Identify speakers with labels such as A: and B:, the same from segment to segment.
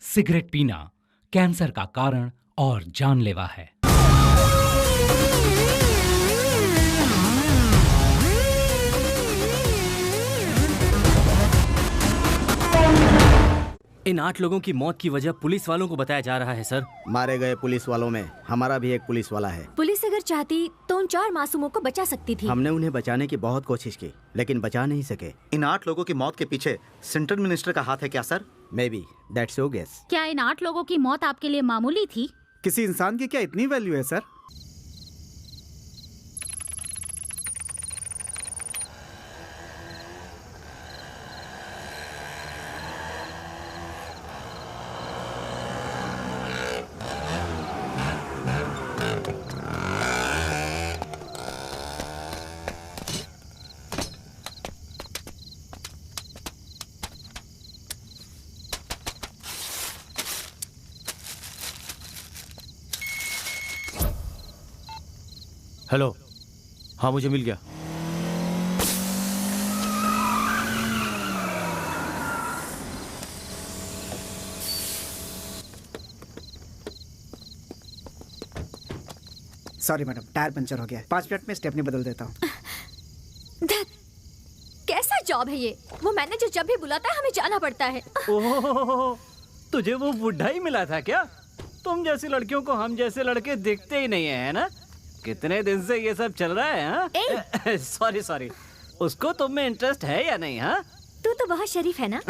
A: Cigarette पीना cancer का कारण और जानलेवा है।
B: इन 8 लोगों की मौत की वजह पुलिस वालों को बताया जा रहा है सर।
C: मारे गए पुलिस वालों में हमारा भी एक पुलिस वाला है।
D: पुलिस अगर चाहती तो उन 4 मासूमों को बचा सकती थी।
C: हमने उन्हें बचाने की बहुत कोशिश की लेकिन बचा नहीं सके।
E: इन 8 लोगों की मौत के पीछे सेंट्रल मिनिस्टर का हाथ है क्या sir?
C: Maybe that's your guess.
F: क्या इन 8 लोगों की मौत आपके लिए मामूली थी?
G: किसी इंसान की क्या इतनी वैल्यू है सर?
B: हेलो, हाँ मुझे मिल गया।
G: सॉरी मैडम, टायर पंचर हो गया। 5 मिनट में स्टेपनी बदल देता हूँ।
D: कैसा जॉब है ये? वो मैनेजर जब भी बुलाता है हमें जाना पड़ता है।
B: ओह, तुझे वो बुढ़ा ही मिला था क्या? तुम जैसी लड़कियों को हम जैसे लड़के देखते ही नहीं है ना? कितने दिन से ये सब चल रहा है? सॉरी सॉरी, उसको तुम में इंटरेस्ट है या नहीं? हाँ,
D: तू तो बहुत शरीफ है ना।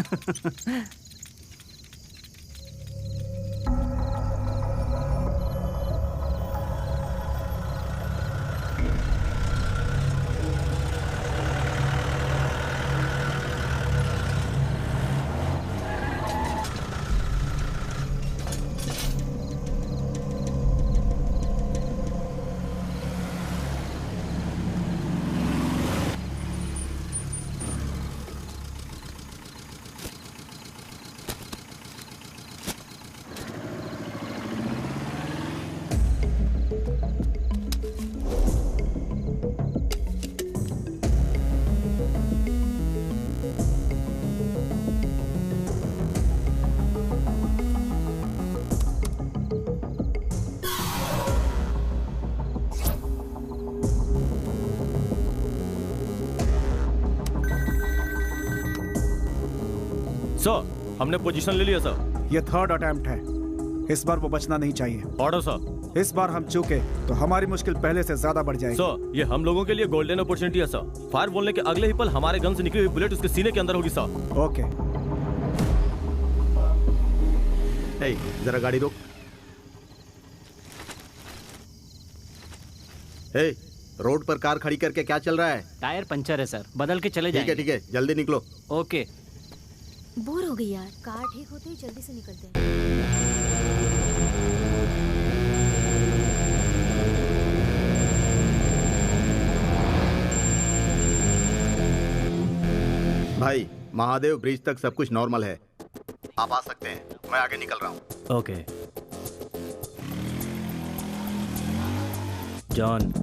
H: सर, हमने पोजीशन ले लिया सर।
G: ये 3rd अटेम्प्ट है, इस बार वो बचना नहीं चाहिए।
H: Order sir.
G: इस बार हम चूके तो हमारी मुश्किल पहले से ज्यादा बढ़ जाएगी।
H: सर, ये हम लोगों के लिए गोल्डन अपॉर्चुनिटी है सर। फायर बोलने के अगले ही पल हमारे गन से निकली हुई बुलेट उसके सीने के अंदर होगी सर।
G: ओके।
C: जरा गाड़ी रोक। रोड पर कार खड़ी करके क्या चल रहा है?
B: टायर पंचर है सर, बदल के चले जाएंगे।
C: ठीक है, जल्दी निकलो।
B: ओके।
D: बोर हो गई यार, कार ठीक होते ही जल्दी से निकलते हैं।
C: भाई, महादेव ब्रिज तक सब कुछ नॉर्मल है, आप आ सकते हैं। मैं आगे निकल रहा हूँ।
B: ओके। जॉन,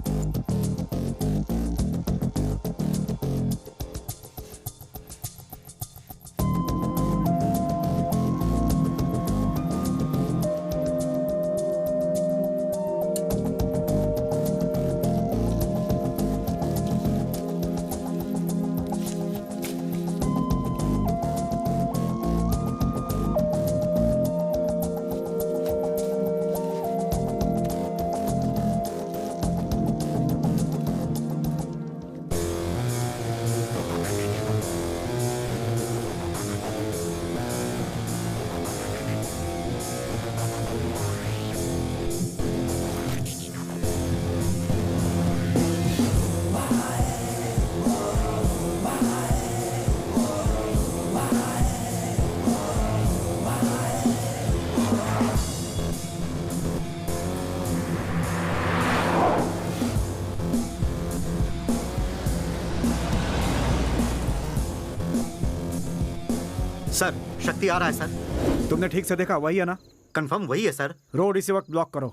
E: सर, शक्ति आ रहा है सर।
G: तुमने ठीक से देखा? वही है ना?
E: कंफर्म वही है सर।
G: रोड इसी वक्त ब्लॉक करो।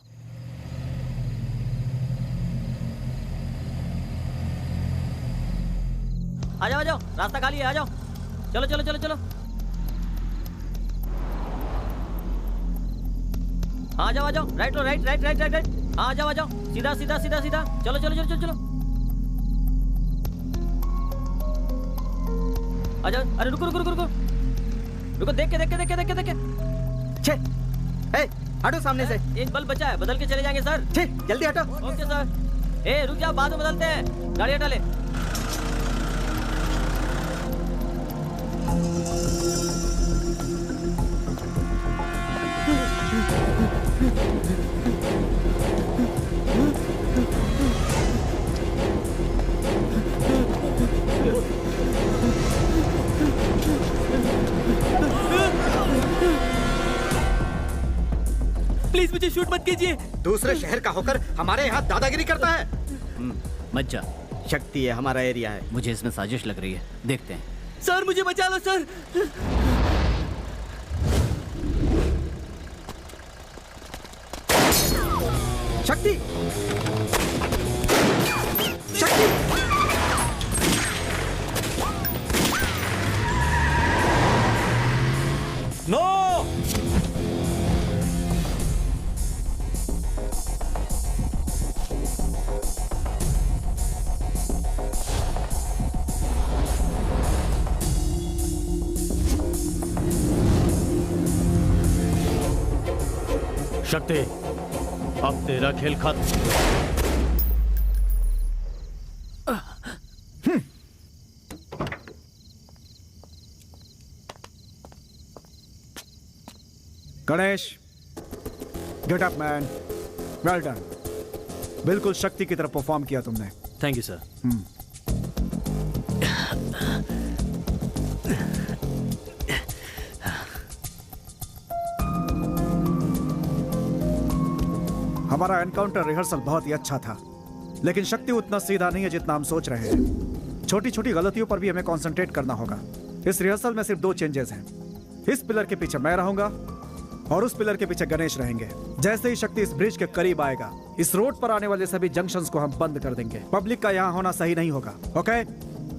B: आ जाओ, रास्ता खाली है, आ जाओ। चलो चलो चलो चलो।
H: हाँ, आ जाओ राइट लो, right right right right right. हाँ, आ जाओ सीधा सीधा सीधा सीधा, चलो चलो चलो चलो चलो आ जाओ। अरे रुको रुको रुको रुको रुको, देख के देख के देख के देख के देख के।
E: छे, ए, हटो सामने से।
H: एक बल्ब बचा है, बदल के चले जाएंगे सर।
E: छे, जल्दी हटो।
H: Okay sir. ए रुक जाओ, बाद में बदलते हैं, गाड़ी हटा ले। प्लीज मुझे शूट मत कीजिए।
E: दूसरे शहर का होकर हमारे यहाँ दादागिरी करता है।
B: मत जा,
C: शक्ति है, हमारा एरिया है।
B: मुझे इसमें साजिश लग रही है, देखते हैं।
H: सर मुझे बचा लो सर।
E: शक्ति, शक्ति,
H: नो। शक्ति, अब तेरा खेल खत्म।
G: Ganesh, get up man, well done. बिल्कुल शक्ति की तरफ परफॉर्म किया तुमने।
H: Thank you sir.
G: हमारा एनकाउंटर रिहर्सल बहुत ही अच्छा था, लेकिन शक्ति उतना सीधा नहीं है जितना हम सोच रहे हैं। छोटी छोटी गलतियों पर भी हमें कंसंट्रेट करना होगा। इस रिहर्सल में सिर्फ 2 चेंजेस हैं। इस पिलर के पीछे मैं रहूंगा और उस पिलर के पीछे गणेश रहेंगे। जैसे ही शक्ति इस ब्रिज के करीब आएगा, इस रोड पर आने वाले सभी जंक्शंस को हम बंद कर देंगे। पब्लिक का यहाँ होना सही नहीं होगा। ओके,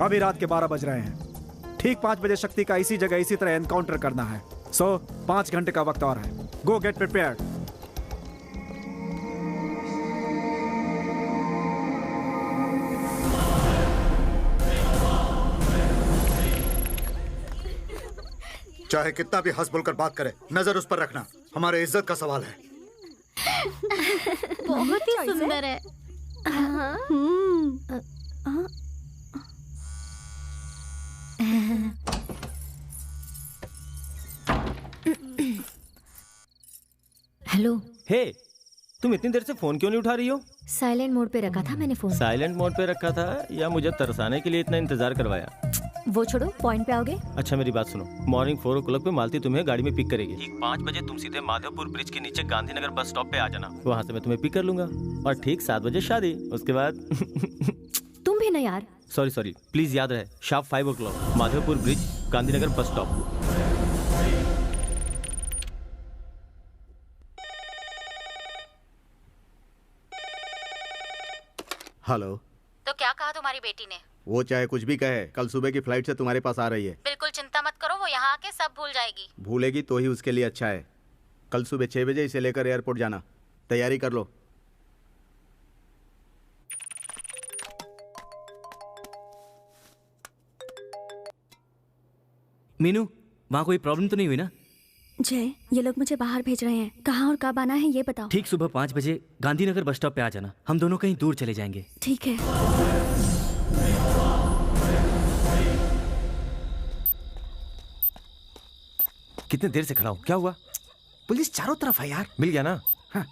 G: अभी रात के 12 बज रहे हैं। ठीक 5 बजे शक्ति का इसी जगह इसी तरह एनकाउंटर करना है। सो 5 घंटे का वक्त और है। गो गेट प्रिपेयर्ड।
C: चाहे कितना भी हंस बोलकर बात करे, नजर उस पर रखना हमारे इज्जत का सवाल है।
F: बहुत ही सुंदर है।
D: हेलो।
H: हे, तुम इतनी देर से फोन क्यों नहीं उठा रही हो?
D: साइलेंट मोड पे रखा था मैंने फोन।
H: साइलेंट मोड पे रखा था या मुझे तरसाने के लिए इतना इंतजार करवाया?
D: वो छोड़ो, पॉइंट पे आओगे?
H: अच्छा मेरी बात सुनो, मॉर्निंग 4 o'clock पे मालती तुम्हें गाड़ी में पिक करेगी। ठीक 5 बजे तुम सीधे माधवपुर ब्रिज के नीचे गांधीनगर बस स्टॉप पे आ जाना। वहाँ से मैं तुम्हें पिक कर लूंगा और ठीक 7 बजे शादी। उसके बाद
D: तुम भी ना यार।
H: सॉरी प्लीज याद रहे, sharp 5 o'clock Madhopur bridge Gandhinagar bus stop.
C: Hello.
F: तो क्या कहा तुम्हारी बेटी ने?
C: वो चाहे कुछ भी कहे, कल सुबह की फ्लाइट से तुम्हारे पास आ रही है।
F: बिल्कुल चिंता मत करो, वो यहाँ आके सब भूल जाएगी।
C: भूलेगी तो ही उसके लिए अच्छा है। कल सुबह 6 बजे इसे लेकर एयरपोर्ट जाना। तैयारी कर लो।
B: मीनू, वहाँ कोई प्रॉब्लम तो नहीं हुई ना?
D: जय, ये लोग मुझे बाहर भेज रहे हैं। कहाँ और कब आना है ये बताओ।
B: ठीक सुबह 5 बजे गांधीनगर बस स्टॉप पे आ जाना। हम दोनों कहीं दूर चले जाएंगे।
D: ठीक है।
H: कितने देर से खड़ा हूँ, क्या हुआ?
E: पुलिस चारों तरफ है यार।
H: मिल गया ना?
E: हाँ।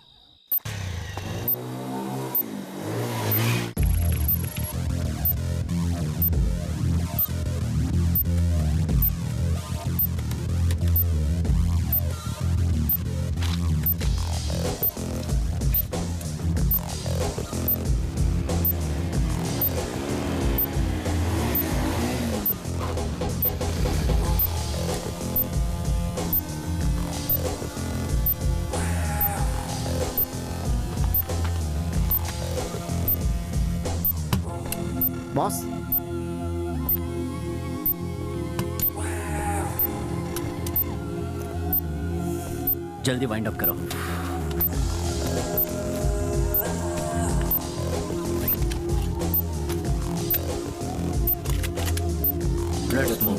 E: बॉस,
B: जल्दी वाइंड अप करो।
I: Let's move.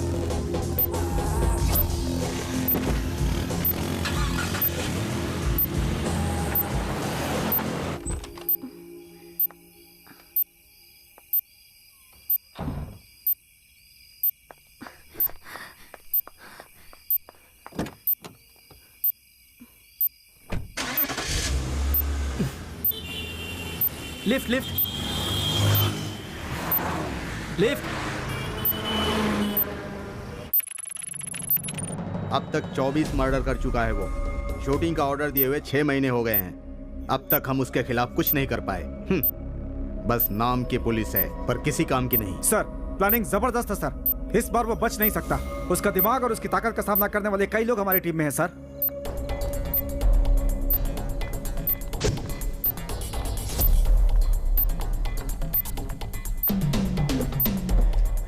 B: Lift lift lift.
C: अब तक 24 मर्डर कर चुका है वो। शूटिंग का ऑर्डर दिए हुए 6 महीने हो गए हैं। अब तक हम उसके खिलाफ कुछ नहीं कर पाए। बस नाम की पुलिस है पर किसी काम की नहीं।
G: सर प्लानिंग जबरदस्त है सर। इस बार वो बच नहीं सकता। उसका दिमाग और उसकी ताकत का सामना करने वाले कई लोग हमारी टीम में हैं सर।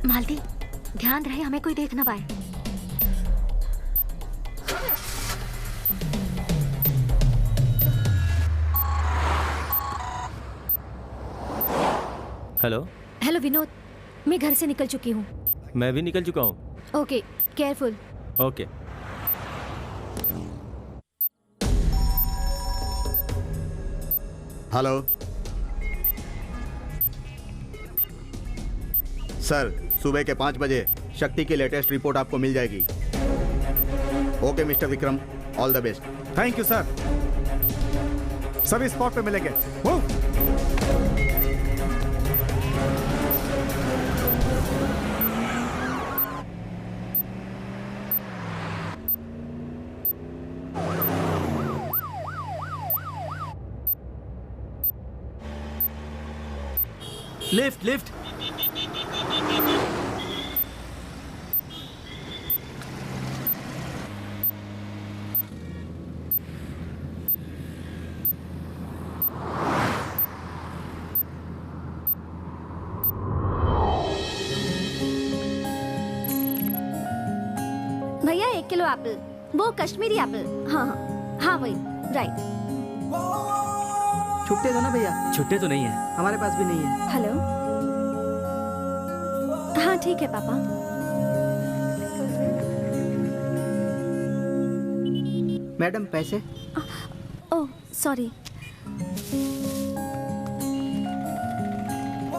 D: मालती, ध्यान रहे हमें कोई देख ना पाए।
H: हेलो।
D: हेलो विनोद, मैं घर से निकल चुकी हूँ।
H: मैं भी निकल चुका हूँ।
D: Okay, careful.
H: Okay.
C: Hello sir, सुबह के 5 बजे शक्ति की लेटेस्ट रिपोर्ट आपको मिल जाएगी। Okay mister Vikram, all the best.
G: Thank you sir. सभी स्पॉट पे मिलेंगे।
B: Lift lift.
D: भैया 1 किलो एप्पल, वो कश्मीरी एप्पल। हाँ हाँ हाँ वही, राइट।
J: छुट्टे दो ना भैया।
B: छुट्टे तो नहीं है,
J: हमारे पास भी नहीं है।
D: हेलो, हाँ ठीक है पापा।
J: मैडम पैसे।
D: Oh sorry.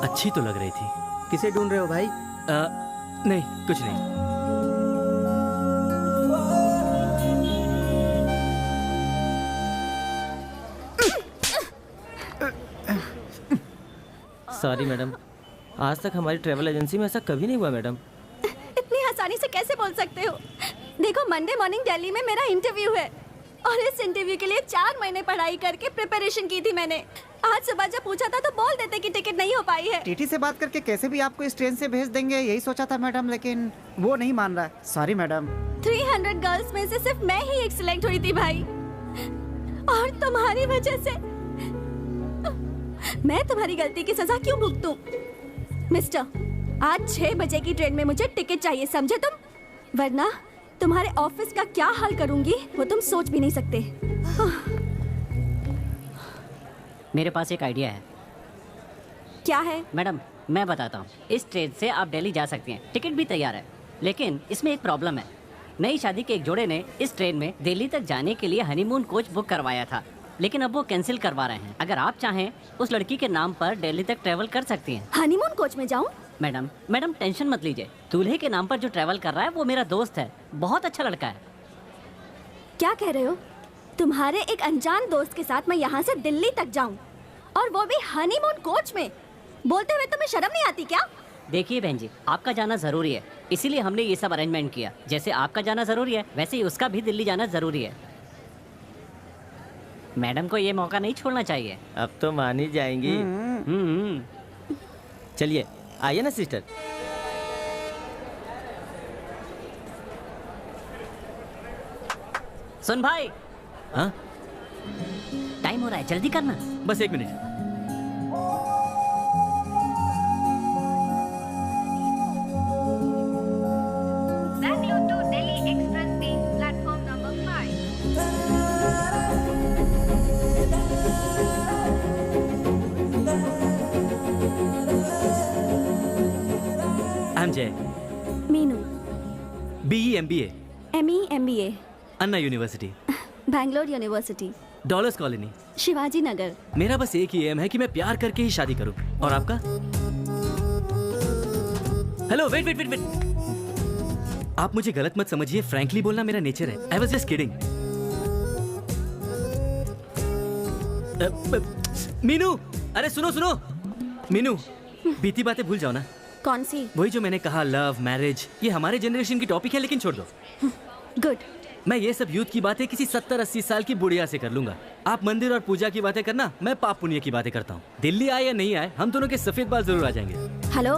B: अच्छी तो लग रही थी।
J: किसे ढूंढ रहे हो भाई?
B: नहीं कुछ नहीं।
H: सॉरी मैडम, आज तक हमारी ट्रैवल एजेंसी में ऐसा कभी नहीं हुआ मैडम।
D: इतनी आसानी से कैसे बोल सकते हो? देखो मंडे मॉर्निंग दिल्ली में मेरा इंटरव्यू है और इस इंटरव्यू के लिए 4 महीने पढ़ाई करके प्रिपरेशन की थी मैंने। आज सुबह जब पूछा था तो बोल देते कि टिकट नहीं हो पाई है।
J: टीटी से बात करके कैसे भी आपको इस ट्रेन से भेज देंगे यही सोचा था मैडम, लेकिन वो नहीं मान रहा। Sorry madam.
D: 300 गर्ल्स में से सिर्फ मैं ही एक सिलेक्ट हुई थी भाई, और तुम्हारी वजह से मैं तुम्हारी गलती की सजा क्यों भुगतूं? मिस्टर, आज 6 बजे की ट्रेन में मुझे टिकट चाहिए, समझे तुम? वरना तुम्हारे ऑफिस का क्या हाल करूंगी वो तुम सोच भी नहीं सकते।
K: मेरे पास एक आइडिया है।
D: क्या है?
K: मैडम मैं बताता हूँ। इस ट्रेन से आप दिल्ली जा सकती हैं, टिकट भी तैयार है, लेकिन इसमें एक प्रॉब्लम है। नई शादी के एक जोड़े ने इस ट्रेन में दिल्ली तक जाने के लिए हनीमून कोच बुक करवाया था, लेकिन अब वो कैंसिल करवा रहे हैं। अगर आप चाहें उस लड़की के नाम पर दिल्ली तक ट्रैवल कर सकती हैं।
D: हनीमून कोच में जाऊं?
K: मैडम टेंशन मत लीजिए। दूल्हे के नाम पर जो ट्रैवल कर रहा है वो मेरा दोस्त है, बहुत अच्छा लड़का है।
D: क्या कह रहे हो? तुम्हारे एक अनजान दोस्त के साथ मैं यहाँ से दिल्ली तक जाऊँ, और वो भी हनीमून कोच में? बोलते हुए तुम्हें शर्म नहीं आती क्या?
K: देखिए बहन जी, आपका जाना जरूरी है, इसीलिए हमने ये सब अरेंजमेंट किया। जैसे आपका जाना जरूरी है वैसे ही उसका भी दिल्ली जाना जरूरी है। मैडम को ये मौका नहीं छोड़ना चाहिए।
H: अब तो मान ही जाएंगी। चलिए आइए ना सिस्टर।
K: सुन भाई।
B: हाँ?
K: टाइम हो रहा है, जल्दी करना।
B: बस 1 मिनट। I'm Jay.
D: Meenu.
B: BE MBA
D: ME MBA।
B: Anna university,
D: Bangalore university.
B: Dollars Colony,
D: Shivaji Nagar.
B: मेरा बस एक ही एम है कि मैं प्यार करके ही शादी करूं। और आपका? Hello, wait wait wait wait, आप मुझे गलत मत समझिए, फ्रैंकली बोलना मेरा नेचर है। I was just kidding. Meenu, अरे सुनो सुनो, मीनू बीती बातें भूल जाओ ना।
D: कौन सी?
B: वही जो मैंने कहा, लव मैरिज, ये हमारे जनरेशन की टॉपिक है, लेकिन छोड़ दो।
D: गुड।
B: मैं ये सब यूथ की बातें किसी 70-80 साल की बुढ़िया से कर लूंगा। आप मंदिर और पूजा की बातें करना, मैं पाप पुण्य की बातें करता हूँ। दिल्ली आए या नहीं आए, हम दोनों के सफेद बाल जरूर आ जाएंगे।
D: हेलो,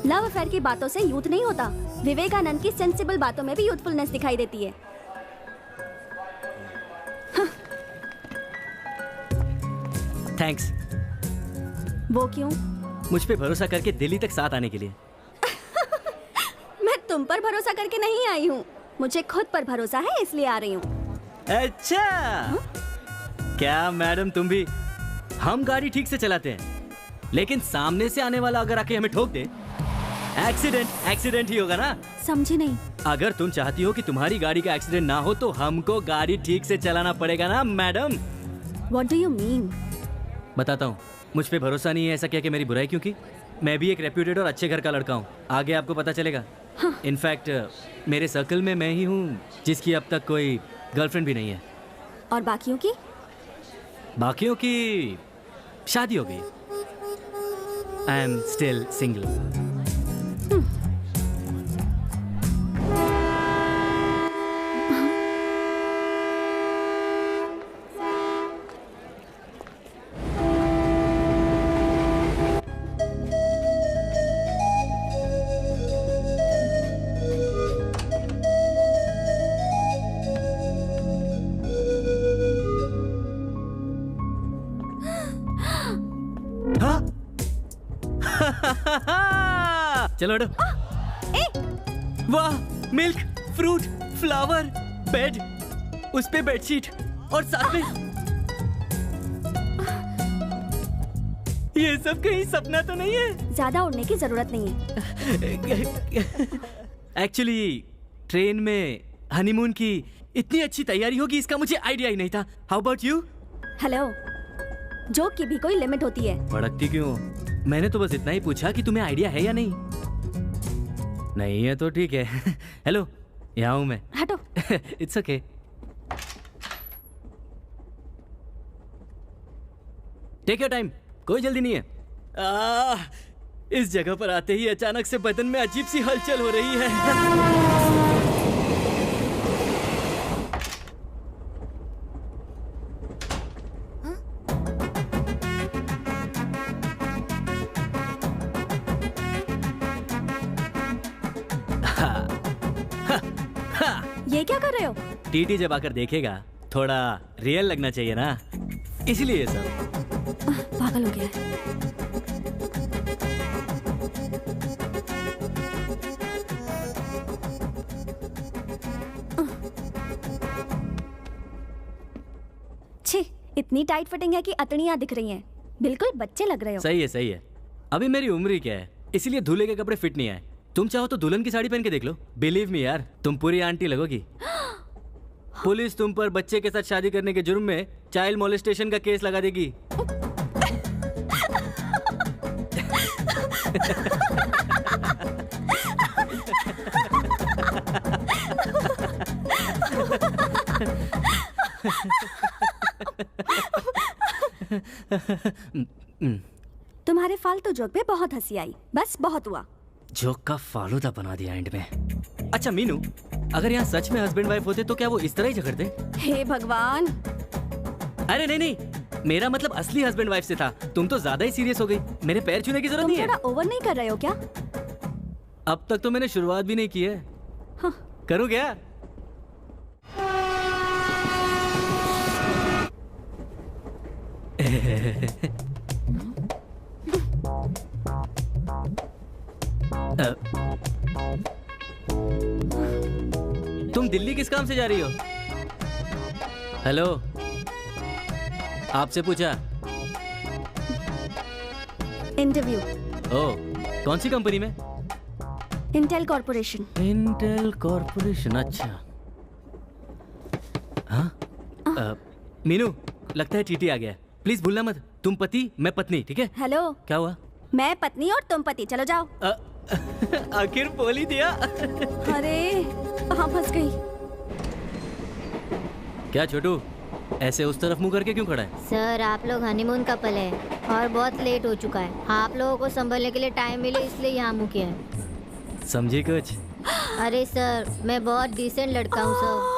D: लव अफेयर की बातों से यूथ नहीं होता। विवेकानंद की सेंसिबल बातों में भी यूथफुलनेस दिखाई देती है।
B: थैंक्स।
D: वो क्यों?
B: मुझ पे भरोसा करके दिल्ली तक साथ आने के लिए।
D: मैं तुम पर भरोसा करके नहीं आई हूँ, मुझे खुद पर भरोसा है, इसलिए आ रही हूँ।
B: अच्छा, क्या मैडम तुम भी? हम गाड़ी ठीक से चलाते हैं, लेकिन सामने से आने वाला अगर आके हमें ठोक दे, एक्सीडेंट ही होगा ना।
D: समझी नहीं।
B: अगर तुम चाहती हो कि तुम्हारी गाड़ी का एक्सीडेंट ना हो, तो हमको गाड़ी ठीक से चलाना पड़ेगा ना madam.
D: What do you mean?
B: बताता हूँ। मुझ पे भरोसा नहीं है ऐसा क्या कि मेरी बुराई क्यों की? मैं भी एक रेप्यूटेड और अच्छे घर का लड़का हूँ, आगे आपको पता चलेगा। इनफैक्ट मेरे सर्कल में मैं ही हूँ जिसकी अब तक कोई गर्लफ्रेंड भी नहीं है।
D: और बाकियों की?
B: बाकियों की शादी हो गई। I am still single. चलो हटो। वाह, मिल्क, फ्रूट, फ्लावर, बेड, उस पे बेडशीट और साथ में ये सब कहीं सपना तो नहीं है?
D: ज्यादा उड़ने की जरूरत नहीं है।
B: एक्चुअली ट्रेन में हनीमून की इतनी अच्छी तैयारी होगी इसका मुझे आइडिया ही नहीं था। How about you?
D: Hello, joke की भी कोई लिमिट होती है।
B: भड़कती क्यों? मैंने तो बस इतना ही पूछा कि तुम्हें आइडिया है या नहीं। नहीं है तो ठीक है। हेलो, यहाँ हूँ मैं।
D: हटो।
B: It's okay. Take your time, कोई जल्दी नहीं है। इस जगह पर आते ही अचानक से बदन में अजीब सी हलचल हो रही है।
D: ये क्या कर रहे हो?
B: टीटी जब आकर देखेगा थोड़ा रियल लगना चाहिए ना, इसलिए ये सब।
D: पागल हो गया है। छी, इतनी टाइट फिटिंग है कि अतड़ियां दिख रही हैं। बिल्कुल बच्चे लग रहे हो।
B: सही है सही है। अभी मेरी उम्र ही क्या है, इसीलिए दूल्हे के कपड़े फिट नहीं आए। तुम चाहो तो दुल्हन की साड़ी पहन के देख लो। बिलीव मी यार, तुम पूरी आंटी लगोगी। पुलिस तुम पर बच्चे के साथ शादी करने के जुर्म में चाइल्ड मोलेस्टेशन का केस लगा देगी।
D: तुम्हारे फालतू जोक पे बहुत हंसी आई, बस बहुत हुआ।
B: जोक का फालूदा बना दिया एंड में। अच्छा मीनू, अगर यहाँ सच में हस्बैंड वाइफ होते तो क्या वो इस तरह ही झगड़ते?
D: हे भगवान।
B: अरे नहीं नहीं, मेरा मतलब असली हस्बैंड वाइफ से था। तुम तो ज्यादा ही सीरियस हो गई। मेरे पैर छूने की जरूरत नहीं है।
D: तुम थोड़ा ओवर नहीं कर रहे हो क्या?
B: अब तक तो मैंने शुरुआत भी नहीं की है।
D: हाँ।
B: करूँ क्या? तुम दिल्ली किस काम से जा रही हो? हेलो, आपसे पूछा।
D: इंटरव्यू।
B: ओह, कौन सी कंपनी में?
D: Intel corporation.
H: इंटेल कॉर्पोरेशन, अच्छा। हाँ मीनू, लगता है टीटी आ गया। प्लीज भूलना मत, तुम पति मैं पत्नी, ठीक है?
D: हेलो।
H: क्या हुआ?
D: मैं पत्नी और तुम पति, चलो जाओ।
H: आखिर बोल ही दिया।
D: अरे कहाँ फंस गई?
H: क्या छोटू, ऐसे उस तरफ मुंह करके क्यों खड़ा है?
I: सर आप लोग हनीमून कपल है और बहुत लेट हो चुका है। आप लोगों को संभलने के लिए टाइम मिले इसलिए यहाँ मुँह किया है।
H: समझे कुछ?
I: अरे सर मैं बहुत डिसेंट लड़का हूँ सर।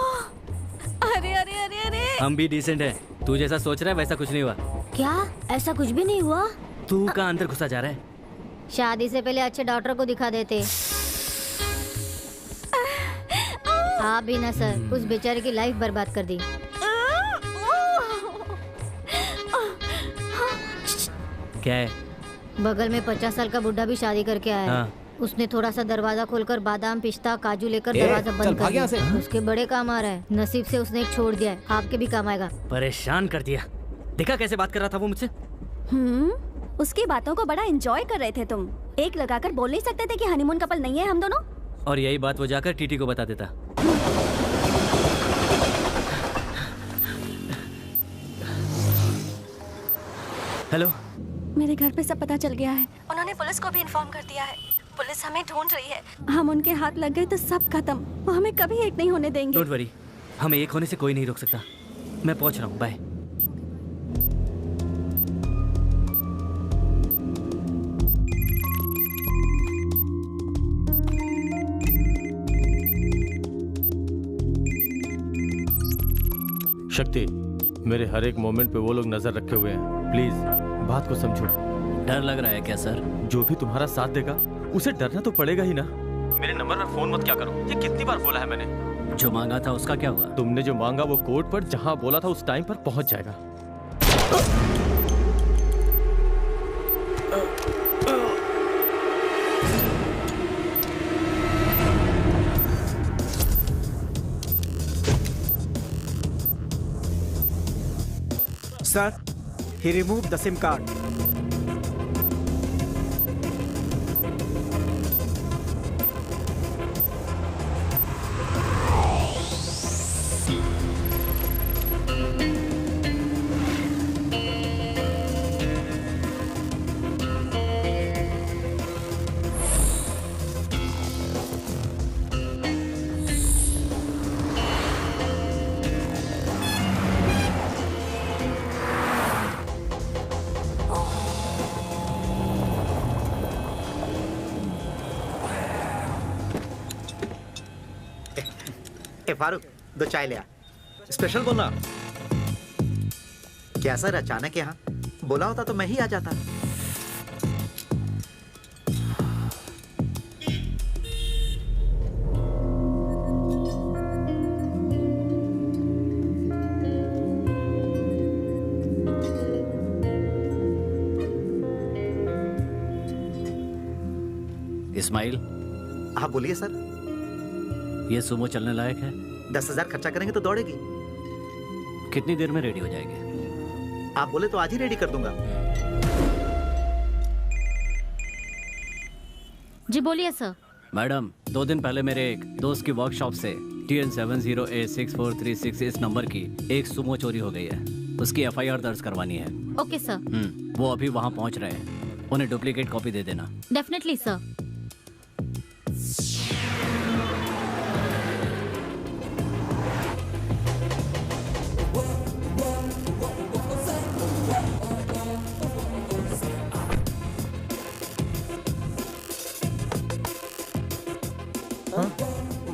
D: अरे अरे अरे अरे,
H: हम भी डिसेंट है। तू जैसा सोच रहा है वैसा कुछ नहीं हुआ।
I: क्या? ऐसा कुछ भी नहीं हुआ?
H: तू कहाँ अंदर घुसा जा रहा है?
I: शादी से पहले अच्छे डॉक्टर को दिखा देते। आप भी ना सर, उस बेचारे की लाइफ बर्बाद कर दी।
H: क्या है?
I: बगल में 50 साल का बुढ़ा भी शादी करके आया है।
H: हाँ।
I: उसने थोड़ा सा दरवाजा खोलकर बादाम पिस्ता काजू लेकर दरवाजा बंद कर दिया। उसके बड़े काम आ रहा है। नसीब से उसने एक छोड़ दिया है, आपके भी काम आएगा।
H: परेशान कर दिया। देखा कैसे बात कर रहा था वो मुझसे?
D: उसकी बातों को बड़ा एंजॉय कर रहे थे तुम। एक लगाकर बोल नहीं सकते थे कि हनीमून कपल नहीं है हम दोनों?
H: और यही बात वो जाकर टीटी को बता देता। हेलो,
D: मेरे घर पे सब पता चल गया है। उन्होंने पुलिस को भी इन्फॉर्म कर दिया है। पुलिस हमें ढूंढ रही है। हम उनके हाथ लग गए तो सब खत्म। वो हमें कभी एक नहीं होने देंगे।
H: डोंट वरी, हमें एक होने से कोई नहीं रोक सकता। मैं पहुंच रहा हूँ, बाय। शक्ति, मेरे हर एक मोमेंट पे वो लोग नजर रखे हुए हैं। प्लीज बात को समझो।
K: डर लग रहा है क्या सर?
H: जो भी तुम्हारा साथ देगा उसे डरना तो पड़ेगा ही ना। मेरे नंबर पर फोन मत क्या करो, ये कितनी बार बोला है मैंने।
K: जो मांगा था उसका क्या हुआ?
H: तुमने जो मांगा वो कोर्ट पर जहां बोला था उस टाइम पर पहुंच जाएगा।
G: Sir, he removed the SIM card.
E: Farooq, दो चाय ले आ। स्पेशल बोलना। क्या सर अचानक यहाँ? बोला होता तो मैं ही आ जाता।
K: इस्माइल।
E: हाँ बोलिए सर।
K: ये सुमो चलने लायक है?
E: 10,000 खर्चा करेंगे तो दौड़ेगी।
K: कितनी देर में रेडी हो जाएगी?
E: आप बोले तो आज ही रेडी कर दूंगा।
F: जी बोलिए सर।
K: मैडम, 2 दिन पहले मेरे एक दोस्त की वर्कशॉप से TN70A6436 इस नंबर की एक सुमो चोरी हो गई है। उसकी FIR दर्ज करवानी है।
F: Okay sir.
K: वो अभी वहाँ पहुँच रहे हैं। उन्हें डुप्लीकेट कॉपी दे देना।
F: Definitely sir.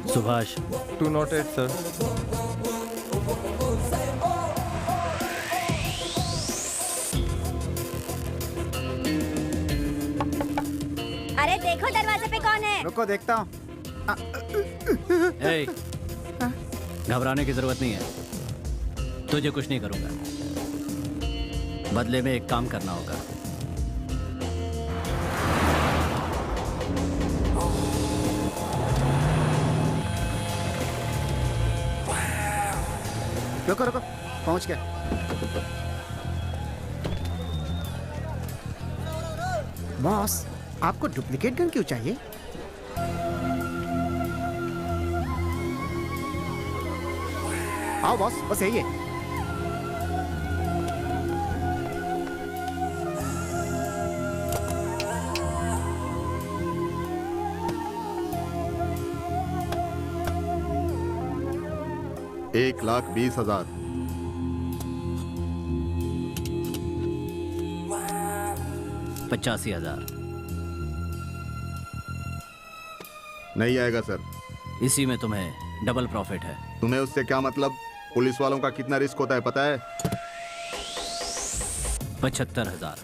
K: सुभाष
H: 208 सर।
D: अरे देखो दरवाजे पे कौन है?
G: रुको देखता हूँ।
K: घबराने की जरूरत नहीं है। तुझे कुछ नहीं करूंगा। बदले में एक काम करना होगा।
G: रुको रुको, पहुंच गया। बॉस, आपको डुप्लीकेट गन क्यों चाहिए?
J: आओ बॉस, बस यही है।
C: एक लाख 20,000।
B: $85,000।
C: नहीं आएगा सर।
B: इसी में तुम्हें डबल प्रॉफिट है।
C: तुम्हें उससे क्या मतलब? पुलिस वालों का कितना रिस्क होता है पता है?
B: 75,000।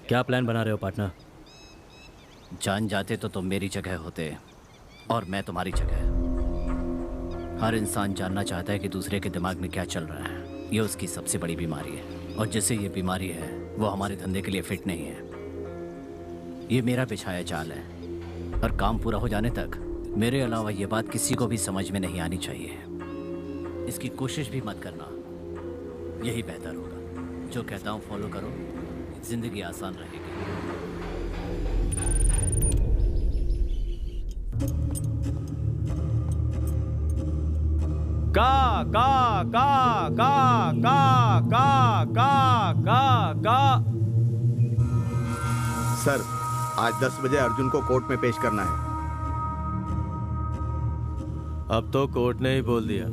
H: क्या प्लान बना रहे हो पार्टनर?
B: जान जाते तो तुम मेरी जगह होते और मैं तुम्हारी जगह। हर इंसान जानना चाहता है कि दूसरे के दिमाग में क्या चल रहा है। ये उसकी सबसे बड़ी बीमारी है और जिससे ये बीमारी है वो हमारे धंधे के लिए फिट नहीं है। ये मेरा बिछाया जाल है और काम पूरा हो जाने तक मेरे अलावा ये बात किसी को भी समझ में नहीं आनी चाहिए। इसकी कोशिश भी मत करना, यही बेहतर होगा। जो कहता हूँ फॉलो करो, जिंदगी आसान रहेगी।
H: का का का का का का का का का।
C: सर, आज 10 बजे अर्जुन को कोर्ट में पेश करना है।
H: अब तो कोर्ट ने ही बोल दिया,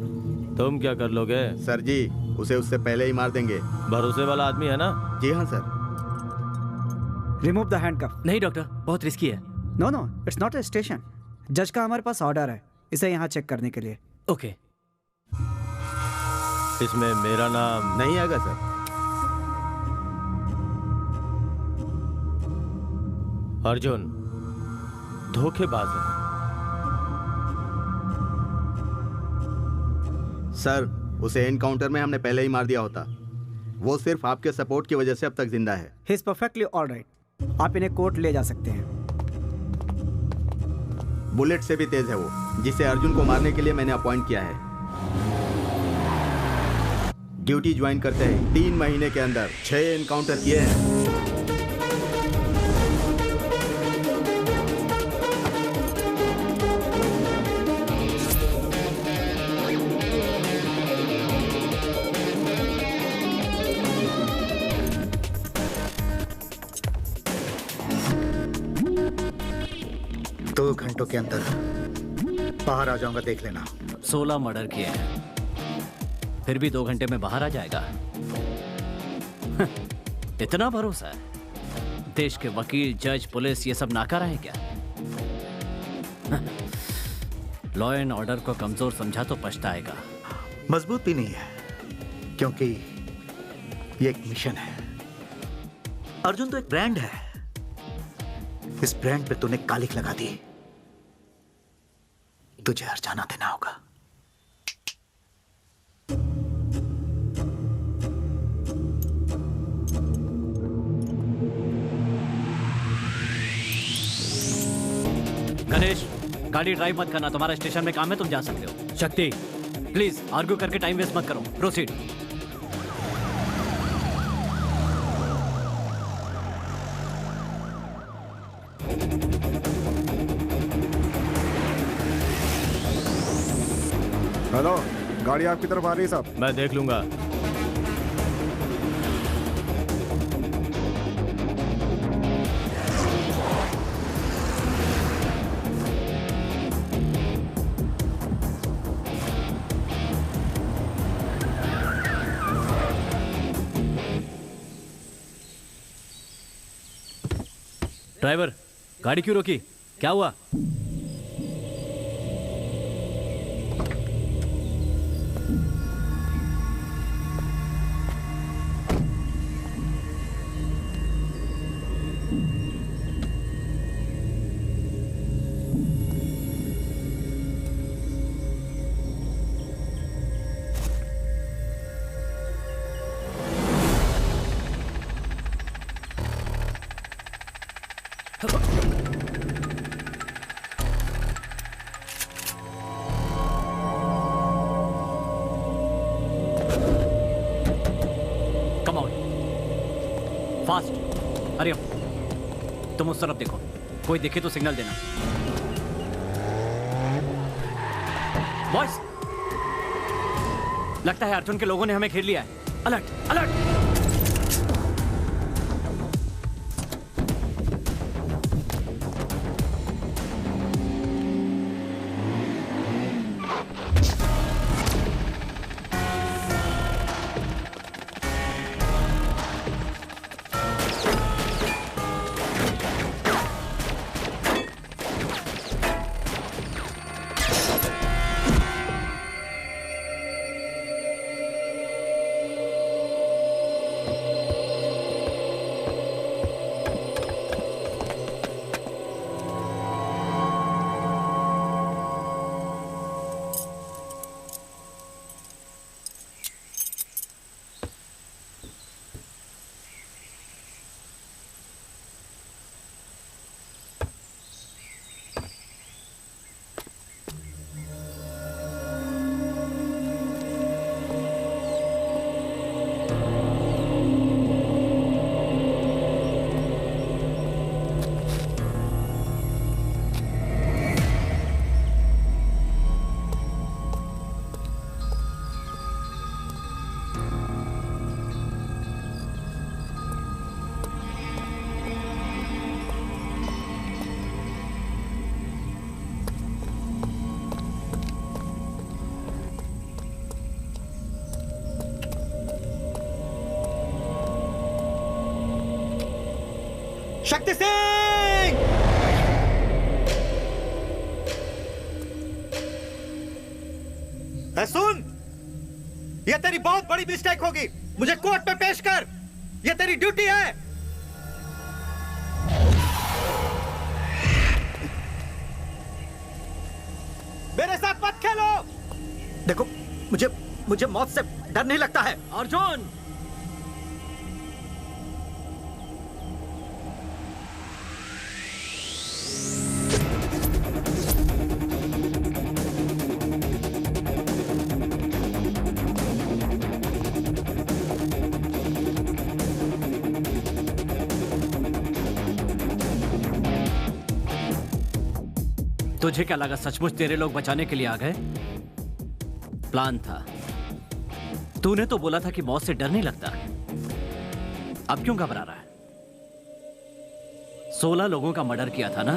H: तुम क्या कर लोगे?
C: सर जी, उसे उससे पहले ही मार देंगे।
H: भरोसे वाला आदमी है ना?
C: जी हाँ सर।
G: Remove the handcuff.
L: नहीं डॉक्टर, बहुत रिस्की है।
J: No no, it's not a station. जज का हमारे पास ऑर्डर है इसे यहाँ चेक करने के लिए।
L: ओके।
H: इसमें मेरा नाम
C: नहीं आएगा सर।
H: अर्जुन धोखेबाज है।
C: सर, उसे एनकाउंटर में हमने पहले ही मार दिया होता। वो सिर्फ आपके सपोर्ट की वजह से अब तक जिंदा है।
J: He is perfectly alright. आप इन्हें कोर्ट ले जा सकते हैं।
C: बुलेट से भी तेज है वो, जिसे अर्जुन को मारने के लिए मैंने अपॉइंट किया है। ड्यूटी ज्वाइन करते हैं 3 महीने के अंदर 6 एनकाउंटर किए हैं।
E: घंटों के अंदर बाहर आ जाऊंगा, देख लेना।
B: 16 मर्डर किए हैं, फिर भी 2 घंटे में बाहर आ जाएगा। इतना भरोसा है? देश के वकील, जज, पुलिस ये सब नाकारा है क्या? लॉ एंड ऑर्डर को कमजोर समझा तो पछताएगा।
E: मजबूत भी नहीं है, क्योंकि ये एक मिशन है। अर्जुन तो एक ब्रांड है, इस ब्रांड पे तूने कालिख लगा दी, तुझे हर्जाना देना होगा।
B: गणेश, गाड़ी ड्राइव मत करना, तुम्हारा स्टेशन में काम है, तुम जा सकते हो। शक्ति, प्लीज आर्ग्यू करके टाइम वेस्ट मत करो, प्रोसीड।
G: हेलो, गाड़ी आपकी तरफ आ रही है साहब।
H: मैं देख लूंगा।
B: ड्राइवर, गाड़ी क्यों रोकी? क्या हुआ? अरे तुम उस तरफ देखो, कोई दिखे तो सिग्नल देना। बॉयज, लगता है अर्जुन के लोगों ने हमें घेर लिया है। Alert, alert.
E: शक्ति सिंह! सुन, ये तेरी बहुत बड़ी मिस्टेक होगी। मुझे कोर्ट में पेश कर, ये तेरी ड्यूटी है। मेरे साथ मत खेलो। देखो, मुझे मौत से डर नहीं लगता है।
B: अर्जुन, तुझे क्या लगा सचमुच तेरे लोग बचाने के लिए आ गए? प्लान था। तूने तो बोला था कि मौत से डर नहीं लगता। अब क्यों घबरा रहा है? 16 लोगों का मर्डर किया था ना,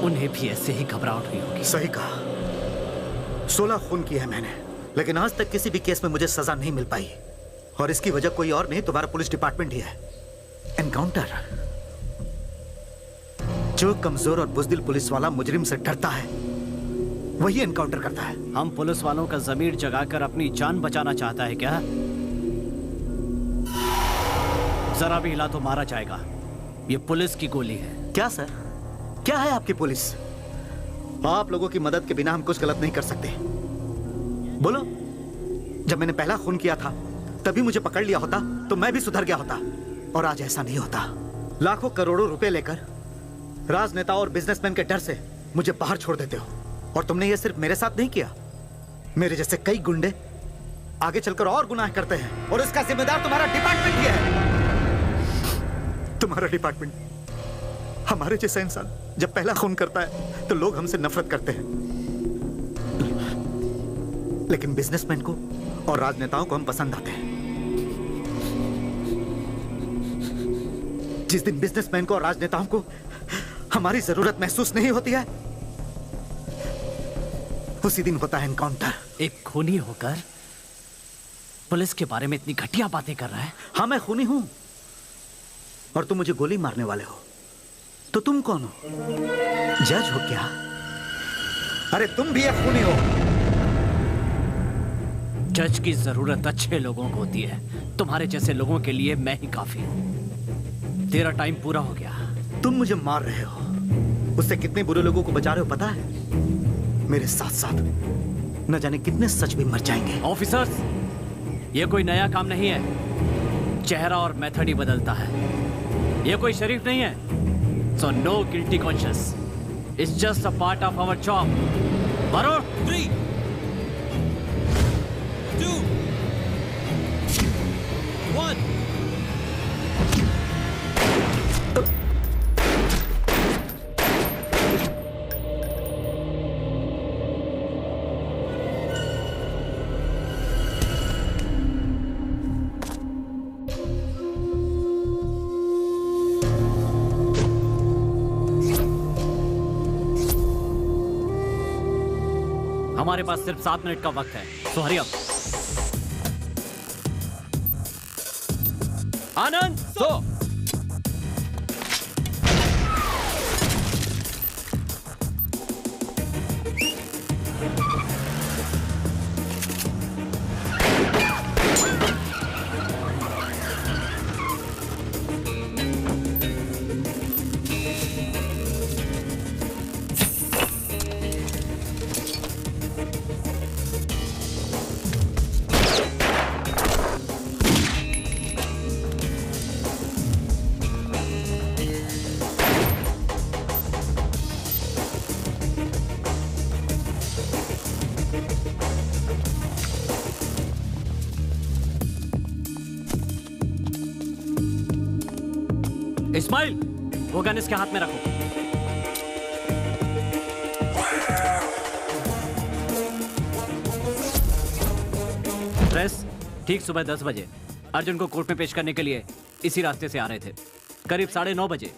B: उन्हें भी ऐसे ही घबराहट हुई होगी।
E: सही कहा, 16 खून किए हैं मैंने, लेकिन आज तक किसी भी केस में मुझे सजा नहीं मिल पाई, और इसकी वजह कोई और नहीं, तुम्हारा पुलिस डिपार्टमेंट ही है। एनकाउंटर। जो कमजोर और बुज़दिल पुलिस वाला मुजरिम से डरता है वही एनकाउंटर करता है।
B: हम पुलिस वालों का ज़मीर जगाकर अपनी जान बचाना चाहता है क्या? जरा भी हिला तो मारा जाएगा। ये पुलिस की गोली है।
E: क्या सर, क्या है आपकी पुलिस? आप लोगों की मदद के बिना हम कुछ गलत नहीं कर सकते। बोलो, जब मैंने पहला खून किया था तभी मुझे पकड़ लिया होता तो मैं भी सुधर गया होता, और आज ऐसा नहीं होता। लाखों करोड़ों रुपए लेकर राजनेताओं और बिजनेसमैन के डर से मुझे बाहर छोड़ देते हो, और तुमने ये सिर्फ मेरे साथ नहीं किया, मेरे जैसे कई गुंडे आगे चलकर और गुनाह करते हैं, और इसका जिम्मेदार तुम्हारा डिपार्टमेंट ही है। तुम्हारा डिपार्टमेंट। हमारे जैसा इंसान जब पहला खून करता है तो लोग हमसे नफरत करते हैं, लेकिन बिजनेसमैन को और राजनेताओं को हम पसंद आते हैं। जिस दिन बिजनेसमैन को और राजनेताओं को हमारी जरूरत महसूस नहीं होती है, उसी दिन होता है एनकाउंटर।
B: एक खूनी होकर पुलिस के बारे में इतनी घटिया बातें कर रहा है।
E: हाँ, मैं खूनी हूं, और तुम मुझे गोली मारने वाले हो। तो तुम कौन हो? जज हो क्या? अरे तुम भी एक खूनी हो।
B: जज की जरूरत अच्छे लोगों को होती है। तुम्हारे जैसे लोगों के लिए मैं ही काफी हूं। तेरा टाइम पूरा हो गया।
E: तुम मुझे मार रहे हो, उससे कितने बुरे लोगों को बचा रहे हो पता है? मेरे साथ साथ न जाने कितने सच भी मर जाएंगे।
B: ऑफिसर्स, ये कोई नया काम नहीं है। चेहरा और मेथड ही बदलता है। ये कोई शरीफ नहीं है। So no guilty conscience. It's just a part of our job. Varun, 3, 2, 1. हमारे पास सिर्फ 7 मिनट का वक्त है, so hurry up. आनंद, सो। इस्माइल, वो गन इसके हाथ में रखो। प्रेस, ठीक सुबह 10 बजे अर्जुन को कोर्ट में पेश करने के लिए इसी रास्ते से आ रहे थे। करीब 9:30 बजे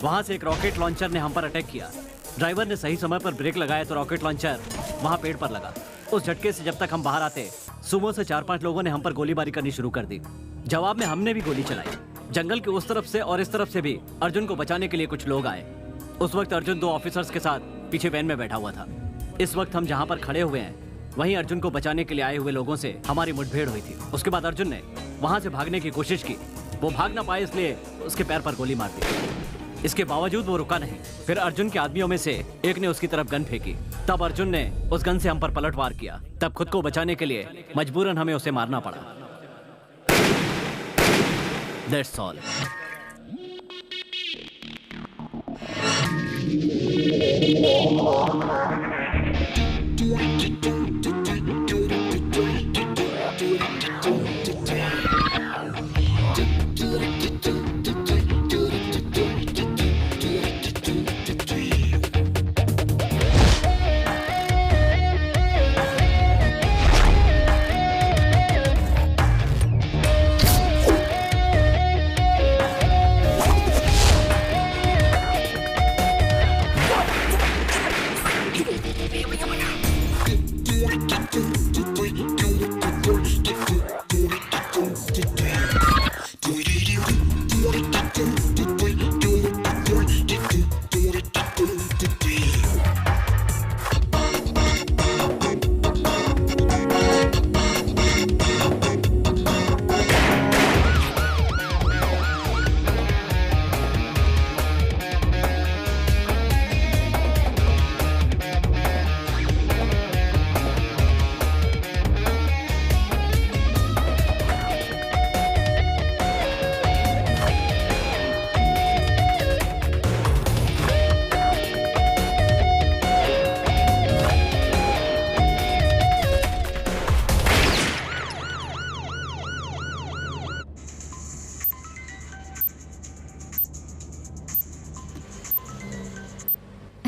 B: वहां से एक रॉकेट लॉन्चर ने हम पर अटैक किया। ड्राइवर ने सही समय पर ब्रेक लगाया तो रॉकेट लॉन्चर वहां पेड़ पर लगा। उस झटके से जब तक हम बाहर आते, सुमो से 4-5 लोगों ने हम पर गोलीबारी करनी शुरू कर दी। जवाब में हमने भी गोली चलाई। जंगल के उस तरफ से और इस तरफ से भी अर्जुन को बचाने के लिए कुछ लोग आए। उस वक्त अर्जुन 2 ऑफिसर्स के साथ पीछे वैन में बैठा हुआ था। इस वक्त हम जहां पर खड़े हुए हैं वहीं अर्जुन को बचाने के लिए आए हुए लोगों से हमारी मुठभेड़ हुई थी। उसके बाद अर्जुन ने वहां से भागने की कोशिश की। वो भाग ना पाए इसलिए उसके पैर पर गोली मार दी। इसके बावजूद वो रुका नहीं। फिर अर्जुन के आदमियों में से एक ने उसकी तरफ गन फेंकी। तब अर्जुन ने उस गन से हम पर पलटवार किया। तब खुद को बचाने के लिए मजबूरन हमें उसे मारना पड़ा। That's all.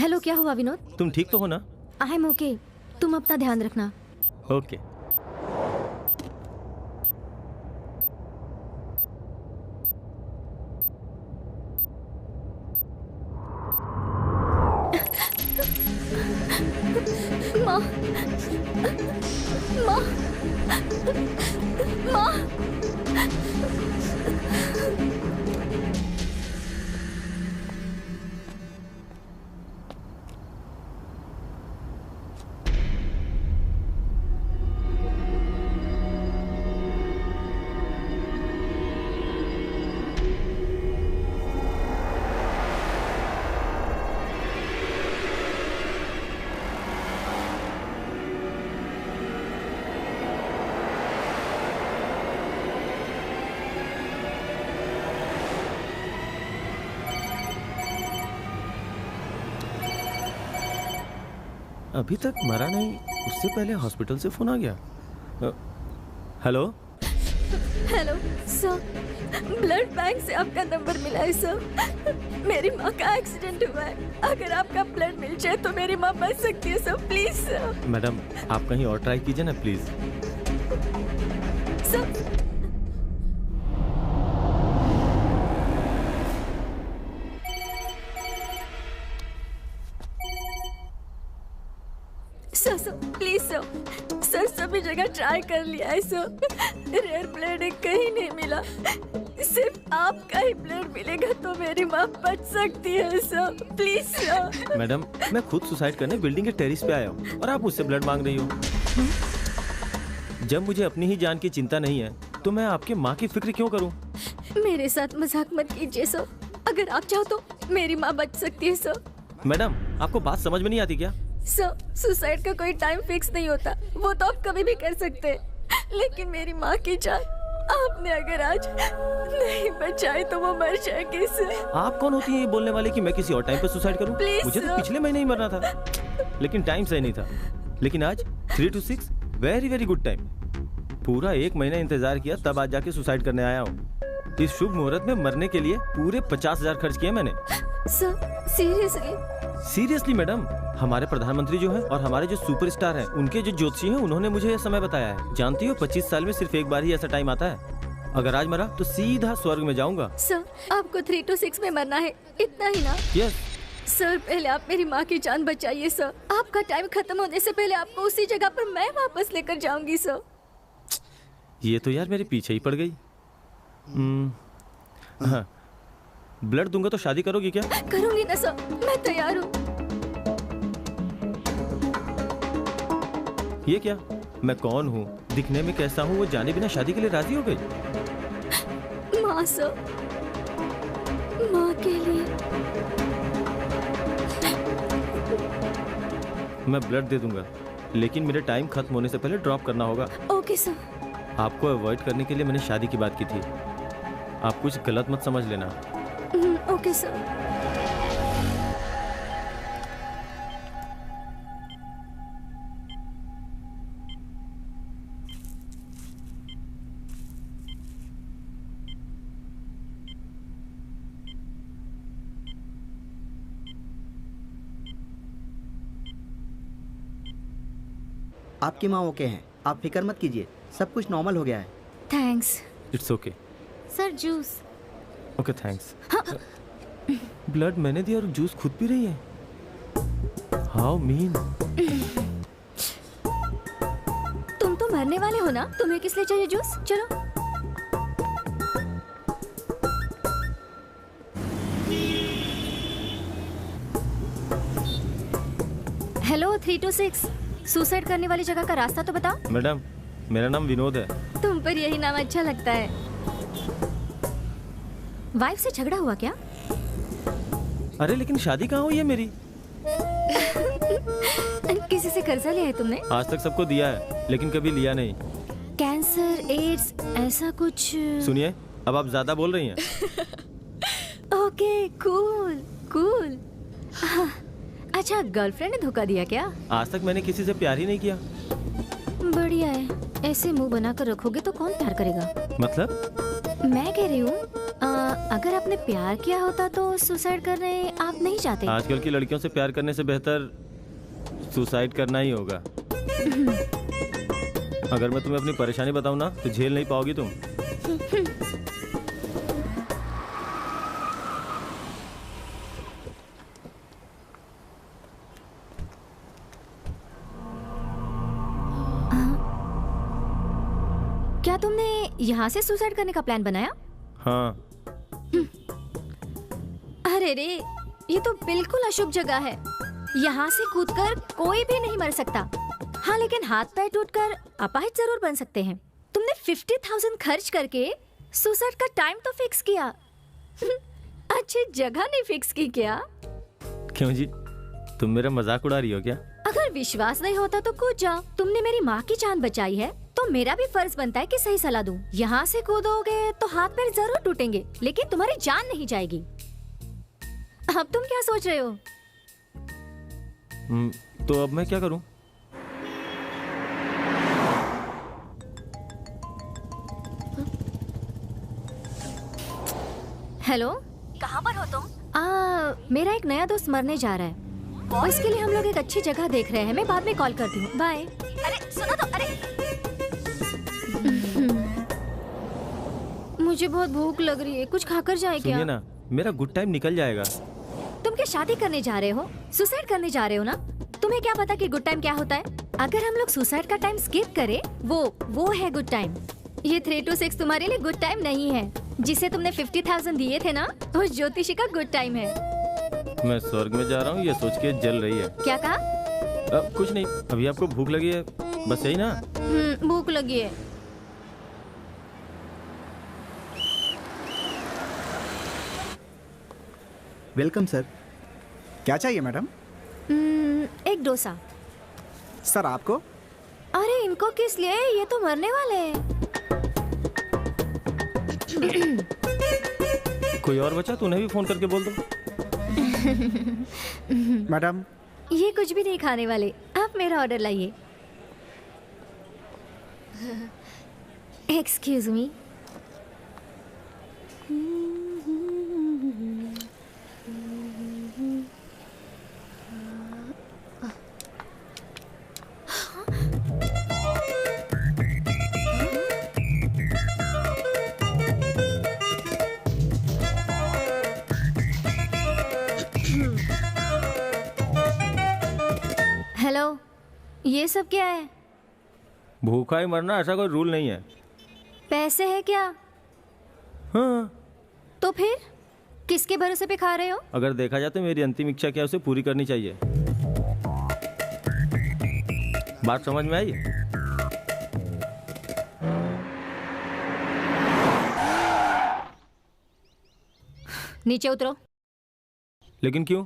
I: हेलो, क्या हुआ विनोद?
H: तुम ठीक तो हो ना?
I: आई एम ओके, तुम अपना ध्यान रखना।
H: ओके।
D: माँ, माँ, माँ।
H: अभी तक मरा नहीं, उससे पहले हॉस्पिटल से फोन आ गया। Hello
D: hello sir, blood bank से आपका नंबर मिला है सर। मेरी माँ का एक्सीडेंट हुआ है, अगर आपका ब्लड मिल जाए तो मेरी माँ बच सकती है सर, प्लीज सर।
H: मैडम, आप कहीं और ट्राई कीजिए ना please.
D: Sir sir sir please sir, sir सभी जगह ट्राई कर लिया है सर, रेयर ब्लड कहीं नहीं मिला, सिर्फ आपका ही ब्लड मिलेगा तो मेरी माँ बच सकती है सर, प्लीज सर।
H: मैडम, मैं खुद सुसाइड करने बिल्डिंग के टेरिस पे आया हूँ और आप मुझसे ब्लड मांग रही हो। जब मुझे अपनी ही जान की चिंता नहीं है तो मैं आपके माँ की फिक्र क्यों करूँ?
D: मेरे साथ मजाक मत कीजिए सर, अगर आप चाहो तो मेरी माँ बच सकती है सर।
H: मैडम, आपको बात समझ में नहीं आती क्या?
D: सर, सुसाइड का कोई टाइम फिक्स नहीं होता, वो तो आप कभी भी कर सकते हैं, लेकिन मेरी माँ की जान आपने अगर आज नहीं बचाई तो वो मर जाएगी सर।
H: आप कौन होती है ये बोलने वाली कि मैं किसी और टाइम पे सुसाइड करूं? मुझे तो पिछले महीने ही मरना था, लेकिन टाइम सही नहीं था। लेकिन आज 3 to 6 very very good time. पूरा 1 महीना इंतजार किया, तब आज जाके सुसाइड करने आया हूँ। इस शुभ मुहूर्त में मरने के लिए पूरे 50,000 खर्च किए मैंने।
D: Sir seriously?
H: सीरियसली मैडम, हमारे प्रधानमंत्री जो हैं और हमारे जो सुपरस्टार हैं, उनके जो ज्योतिषी हैं, उन्होंने मुझे यह समय बताया है। जानती हो, 25 साल में सिर्फ एक बार ही ऐसा टाइम आता है। अगर आज मरा तो सीधा स्वर्ग में जाऊंगा।
D: सर, आपको 3 to 6 में मरना है, इतना ही ना?
H: यस
D: सर, पहले आप मेरी माँ की जान बचाइए सर, आपका टाइम खत्म होने से पहले आपको उसी जगह पर मैं वापस लेकर जाऊंगी सर।
H: ये तो यार मेरे पीछे ही पड़ गई। हाँ, ब्लड दूंगा तो शादी करोगी क्या?
D: करूंगी ना सर, मैं तैयार हूँ।
H: ये क्या? मैं कौन हूँ, दिखने में कैसा हूँ, वो जाने बिना शादी के लिए राजी हो गई?
D: माँ सर, माँ के लिए।
H: मैं ब्लड दे दूंगा, लेकिन मेरे टाइम खत्म होने से पहले ड्रॉप करना होगा।
D: Okay sir.
H: आपको अवॉइड करने के लिए मैंने शादी की बात की थी, आप कुछ गलत मत समझ लेना।
D: Okay sir.
J: आपकी माँ ओके हैं, आप फिक्र मत कीजिए, सब कुछ नॉर्मल हो गया है।
D: Thanks.
H: It's okay.
I: Sir juice.
H: Okay thanks. Blood मैंने दिया और जूस खुद पी रही है। How mean.
D: तुम तो मरने वाले हो ना, तुम्हें किस लिए चाहिए जूस? चलो। हेलो 3 to 6, सुसाइड करने वाली जगह का रास्ता तो बताओ।
H: मैडम, मेरा नाम विनोद है।
D: तुम पर यही नाम अच्छा लगता है। वाइफ से झगड़ा हुआ क्या?
H: अरे लेकिन शादी कहाँ हुई है मेरी?
D: किसी से कर्जा लिया है तुमने?
H: आज तक सबको दिया है, लेकिन कभी लिया नहीं।
D: कैंसर, एड्स, ऐसा कुछ?
H: सुनिए, अब आप ज्यादा बोल रही हैं।
D: Okay, cool cool. अच्छा, गर्लफ्रेंड ने धोखा दिया क्या?
H: आज तक मैंने किसी से प्यार ही नहीं किया।
D: बढ़िया है, ऐसे मुंह बनाकर रखोगे तो कौन प्यार करेगा?
H: मतलब?
D: मैं कह रही हूँ
I: अगर आपने प्यार किया होता तो सुसाइड करने आप नहीं चाहते?
H: आजकल की लड़कियों से प्यार करने से बेहतर सुसाइड करना ही होगा। अगर मैं तुम्हें अपनी परेशानी बताऊं ना तो झेल नहीं पाओगी तुम।
I: क्या तुमने यहाँ से सुसाइड करने का प्लान बनाया?
H: हाँ।
I: अरे रे, ये तो बिल्कुल अशुभ जगह है। यहाँ से कूदकर कोई भी नहीं मर सकता। हाँ, लेकिन हाथ पैर टूटकर अपाहिज जरूर बन सकते हैं। तुमने 50,000 खर्च करके सुसाइड का टाइम तो फिक्स किया, अच्छी जगह नहीं फिक्स की क्या?
H: क्यों जी, तुम मेरा मजाक उड़ा रही हो क्या?
I: अगर विश्वास नहीं होता तो कूद जाओ। तुमने मेरी माँ की जान बचाई है तो मेरा भी फर्ज बनता है कि सही सलाह दूं। यहाँ से कूदोगे तो हाथ पैर जरूर टूटेंगे, लेकिन तुम्हारी जान नहीं जाएगी। अब तुम क्या सोच रहे हो?
H: तो अब मैं क्या करूं?
I: हेलो, कहाँ पर हो तुम? मेरा एक नया दोस्त मरने जा रहा है, उसके लिए हम लोग एक अच्छी जगह देख रहे हैं। मैं बाद में कॉल करती हूँ, बाय। अरे सुनो तो, अरे मुझे बहुत भूख लग रही है, कुछ खाकर जाए क्या?
H: सुनिए ना, मेरा गुड टाइम निकल जाएगा।
I: तुम क्या शादी करने जा रहे हो? सुसाइड करने जा रहे हो ना? तुम्हें क्या पता कि गुड टाइम क्या होता है? अगर हम लोग सुसाइड का टाइम स्किप करें, वो है गुड टाइम। ये 3 to 6 तुम्हारे लिए गुड टाइम नहीं है। जिसे तुमने 50,000 दिए थे ना, उस ज्योतिषी का गुड टाइम है।
H: मैं स्वर्ग में जा रहा हूँ ये सोच के जल रही है।
I: क्या कहा?
H: कुछ नहीं, अभी आपको भूख लगी है, बस यही ना?
I: भूख लगी है।
C: Welcome sir.
G: क्या चाहिए मैडम?
I: एक डोसा।
G: सर आपको?
I: अरे इनको किस लिए? ये तो मरने वाले हैं।
H: कोई और बचा तो उन्हें भी फोन करके बोल दो।
G: मैडम,
I: ये कुछ भी नहीं खाने वाले, आप मेरा ऑर्डर लाइए। Excuse me. हेलो, ये सब क्या है?
H: भूखा ही मरना, ऐसा कोई रूल नहीं है।
I: पैसे है क्या?
H: हाँ।
I: तो फिर किसके भरोसे पे खा रहे हो?
H: अगर देखा जाए तो मेरी अंतिम इच्छा क्या है उसे पूरी करनी चाहिए। बात समझ में आई?
I: नीचे उतरो।
H: लेकिन क्यों?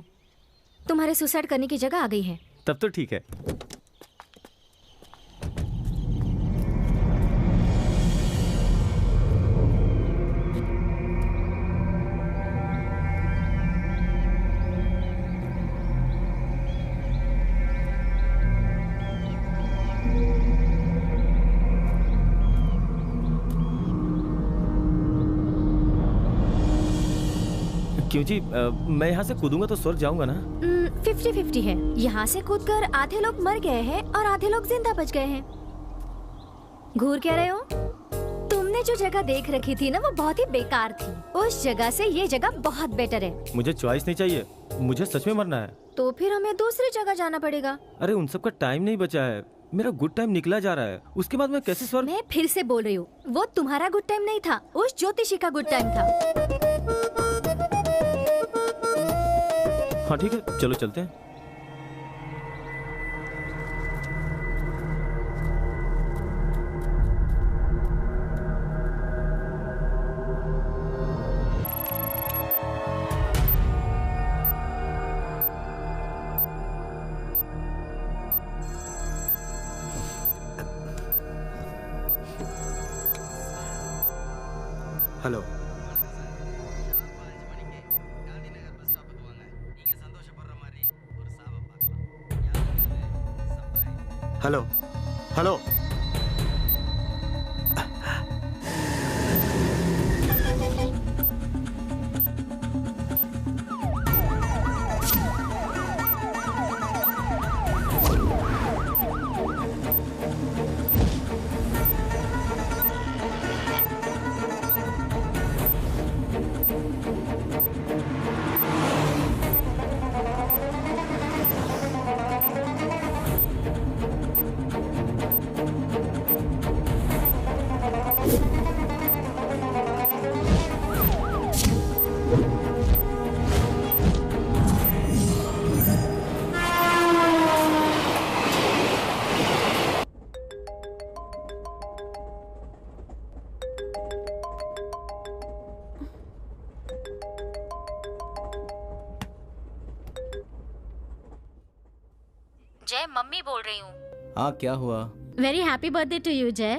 I: तुम्हारे सुसाइड करने की जगह आ गई है।
H: तब तो ठीक है। क्यों जी, मैं यहाँ से कूदूंगा तो स्वर्ग जाऊंगा ना?
I: 50-50 है। यहाँ से कूदकर आधे लोग मर गए हैं और आधे लोग जिंदा बच गए हैं। घूर क्या रहे हो? तुमने जो जगह देख रखी थी ना, वो बहुत ही बेकार थी। उस जगह से ये जगह बहुत बेटर है।
H: मुझे चॉइस नहीं चाहिए, मुझे सच में मरना है।
I: तो फिर हमें दूसरी जगह जाना पड़ेगा।
H: अरे उन सब का टाइम नहीं बचा है, मेरा गुड टाइम निकला जा रहा है। उसके बाद मैं कैसे स्वर्ग?
I: मैं फिर से बोल रही हूँ, वो तुम्हारा गुड टाइम नहीं था, उस ज्योतिषी का गुड टाइम था।
H: हाँ ठीक है, चलो चलते हैं।
E: Hello, hello, hello.
F: मम्मी बोल रही हूँ।
H: हाँ, क्या हुआ?
F: Very happy birthday to you Jay.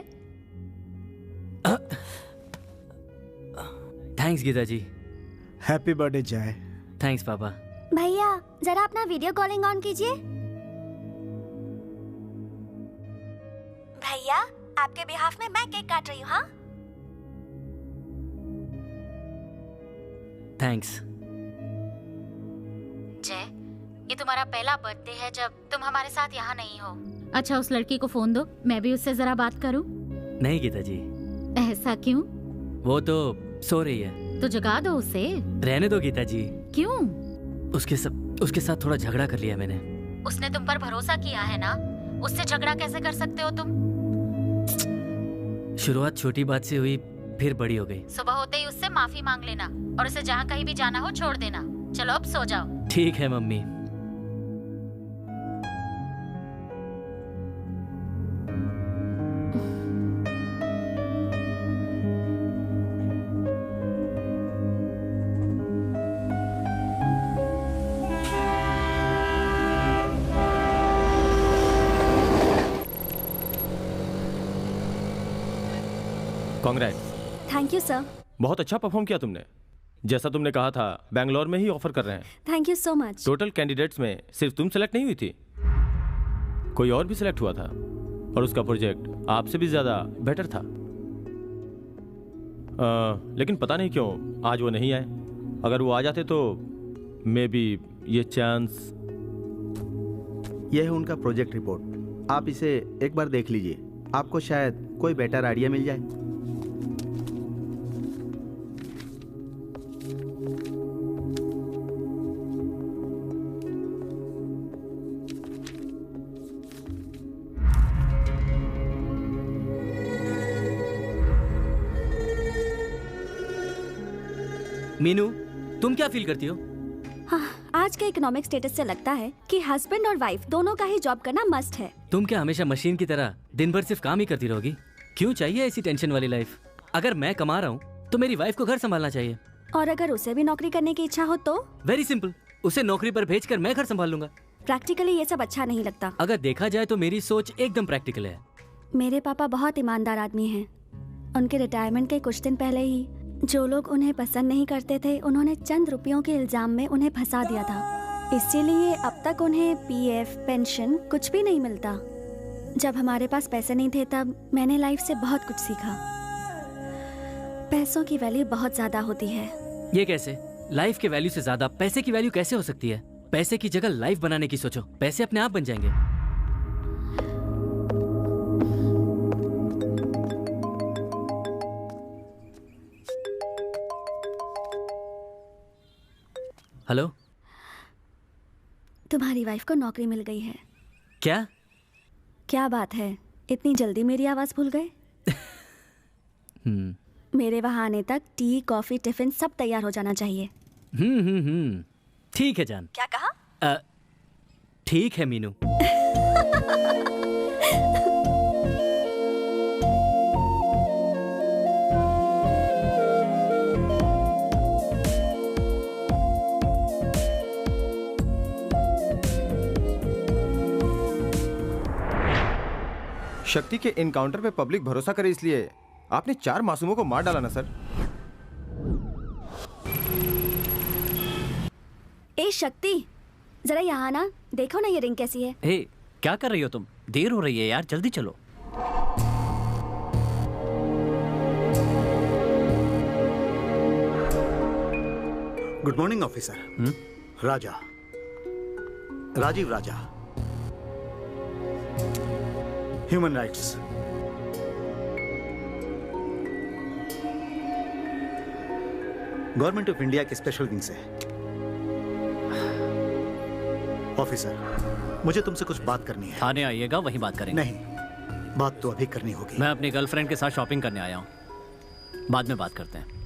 B: Thanks Geeta ji.
G: Happy birthday Jay.
B: Thanks पापा।
D: भैया जरा अपना वीडियो कॉलिंग ऑन कीजिए। भैया आपके बिहाफ में मैं केक काट रही हूँ। हाँ
B: थैंक्स।
F: जय, ये तुम्हारा पहला बर्थडे है जब तुम हमारे साथ यहाँ नहीं हो। अच्छा उस लड़की को फोन दो, मैं भी उससे जरा बात करूँ।
B: नहीं गीता जी।
F: ऐसा क्यों?
B: वो तो सो रही है।
F: तो जगा दो उसे।
B: रहने दो गीता जी।
F: क्यों?
B: उसके साथ थोड़ा झगड़ा कर लिया मैंने।
F: उसने तुम पर भरोसा किया है ना, उससे झगड़ा कैसे कर सकते हो तुम?
B: शुरुआत छोटी बात से हुई, फिर बड़ी हो गई।
F: सुबह होते ही उससे माफी मांग लेना और उसे जहाँ कहीं भी जाना हो छोड़ देना। चलो अब सो जाओ।
B: ठीक है mummy.
H: Congrats.
D: Thank you sir.
H: बहुत अच्छा परफॉर्म किया तुमने। जैसा तुमने कहा था, बैंगलोर में ही ऑफर कर रहे हैं।
D: Thank you so much.
H: Total candidates में सिर्फ तुम सेलेक्ट नहीं हुई थी, कोई और भी सिलेक्ट हुआ था और उसका प्रोजेक्ट आपसे भी ज्यादा बेटर था। लेकिन पता नहीं क्यों आज वो नहीं आए। अगर वो आ जाते तो मे बी ये चांस।
C: यह है उनका प्रोजेक्ट रिपोर्ट, आप इसे एक बार देख लीजिए, आपको शायद कोई बेटर आइडिया मिल जाए।
B: मीनू, तुम क्या फील करती हो?
D: हाँ, आज के इकोनॉमिक स्टेटस से लगता है कि हस्बैंड और वाइफ दोनों का ही जॉब करना मस्ट है।
B: तुम क्या हमेशा मशीन की तरह दिन भर सिर्फ काम ही करती रहोगी? क्यों चाहिए ऐसी टेंशन वाली लाइफ? अगर मैं कमा रहा हूँ तो मेरी वाइफ को घर संभालना चाहिए।
D: और अगर उसे भी नौकरी करने की इच्छा हो तो?
B: वेरी सिंपल, उसे नौकरी पर भेजकर मैं घर संभाल लूंगा।
D: प्रैक्टिकली ये सब अच्छा नहीं लगता।
B: अगर देखा जाए तो मेरी सोच एकदम प्रैक्टिकल है।
D: मेरे पापा बहुत ईमानदार आदमी हैं। उनके रिटायरमेंट के कुछ दिन पहले ही जो लोग उन्हें पसंद नहीं करते थे, उन्होंने चंद रुपयों के इल्जाम में उन्हें फंसा दिया था। इसीलिए अब तक उन्हें पीएफ, पेंशन कुछ भी नहीं मिलता। जब हमारे पास पैसे नहीं थे तब मैंने लाइफ से बहुत कुछ सीखा। पैसों की वैल्यू बहुत ज्यादा होती है।
B: ये कैसे? लाइफ के वैल्यू से ज्यादा पैसे की वैल्यू कैसे हो सकती है? पैसे की जगह लाइफ बनाने की सोचो, पैसे अपने आप बन जाएंगे। हेलो,
D: तुम्हारी वाइफ को नौकरी मिल गई है।
B: क्या?
D: क्या बात है, इतनी जल्दी मेरी आवाज भूल गए? मेरे वहां आने तक टी, कॉफी, टिफिन सब तैयार हो जाना चाहिए।
B: ठीक है जान।
D: क्या कहा?
B: ठीक है मीनू।
H: शक्ति के इनकाउंटर पे पब्लिक भरोसा करे इसलिए आपने 4 मासूमों को मार डाला ना सर।
D: ए शक्ति, जरा यहाँ ना, देखो ना ये रिंग कैसी है।
B: हे, क्या कर रही हो तुम? देर हो रही है यार, जल्दी चलो।
E: Good morning officer. Raja, Rajiv Raja, human rights. Government of India के स्पेशल विंग से। ऑफिसर, मुझे तुमसे कुछ बात करनी है।
B: थाने आइएगा, वहीं बात करेंगे।
E: नहीं, बात तो अभी करनी होगी।
B: मैं अपनी गर्लफ्रेंड के साथ शॉपिंग करने आया हूँ, बाद में बात करते हैं।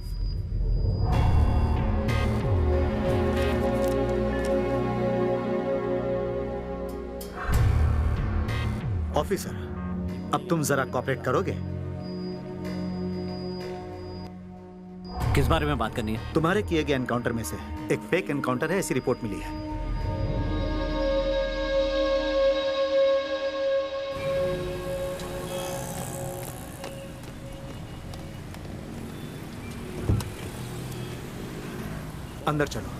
E: ऑफिसर, अब तुम जरा कॉपरेट करोगे?
B: किस बारे में बात करनी है?
E: तुम्हारे किए गए एनकाउंटर में से एक फेक एनकाउंटर है, ऐसी रिपोर्ट मिली है। अंदर चलो।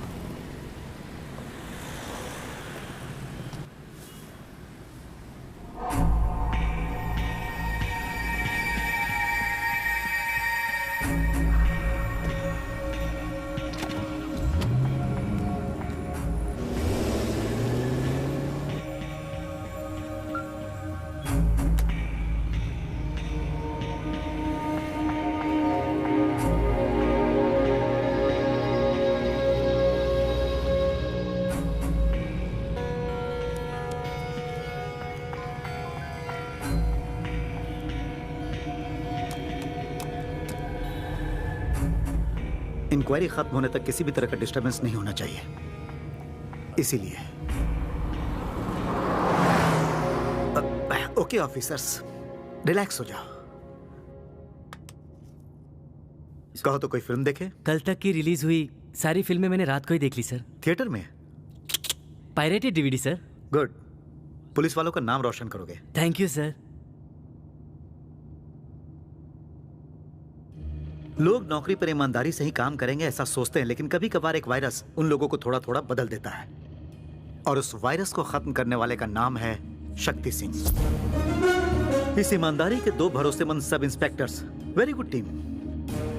E: इंक्वायरी खत्म होने तक किसी भी तरह का डिस्टरबेंस नहीं होना चाहिए, इसीलिए। ओके ऑफिसर्स, रिलैक्स हो जाओ। कहो तो कोई फिल्म देखे?
L: कल तक की रिलीज हुई सारी फिल्में मैंने रात को ही देख ली सर।
E: थिएटर में?
L: Pirated DVD sir.
E: Good, police वालों का नाम रोशन करोगे।
L: Thank you sir.
E: लोग नौकरी पर ईमानदारी से ही काम करेंगे ऐसा सोचते हैं, लेकिन कभी कभार एक वायरस उन लोगों को थोड़ा थोड़ा बदल देता है, और उस वायरस को खत्म करने वाले का नाम है शक्ति सिंह। इस ईमानदारी के 2 भरोसेमंद सब इंस्पेक्टर्स। वेरी गुड टीम,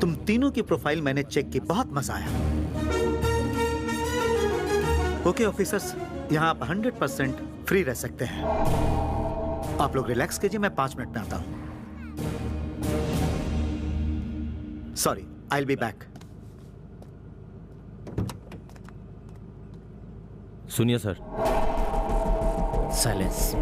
E: तुम तीनों की प्रोफाइल मैंने चेक की, बहुत मजा आया। ओके ऑफिसर्स, यहां आप 100% फ्री रह सकते हैं। आप लोग रिलैक्स कीजिए, मैं 5 मिनट में आता हूं। Sorry, I'll be back.
H: सुनिए सर।
B: साइलेंस।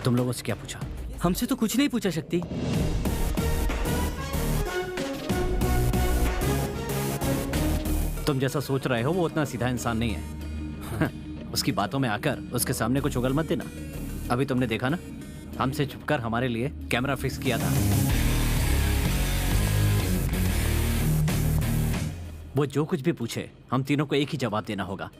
B: तुम लोगों से क्या पूछा?
L: हमसे तो कुछ नहीं पूछा शक्ति।
B: तुम जैसा सोच रहे हो वो उतना सीधा इंसान नहीं है। उसकी बातों में आकर उसके सामने कुछ उगल मत देना। अभी तुमने देखा ना, हमसे छुपकर हमारे लिए कैमरा फिक्स किया था। वो जो कुछ भी पूछे हम तीनों को एक ही जवाब देना होगा।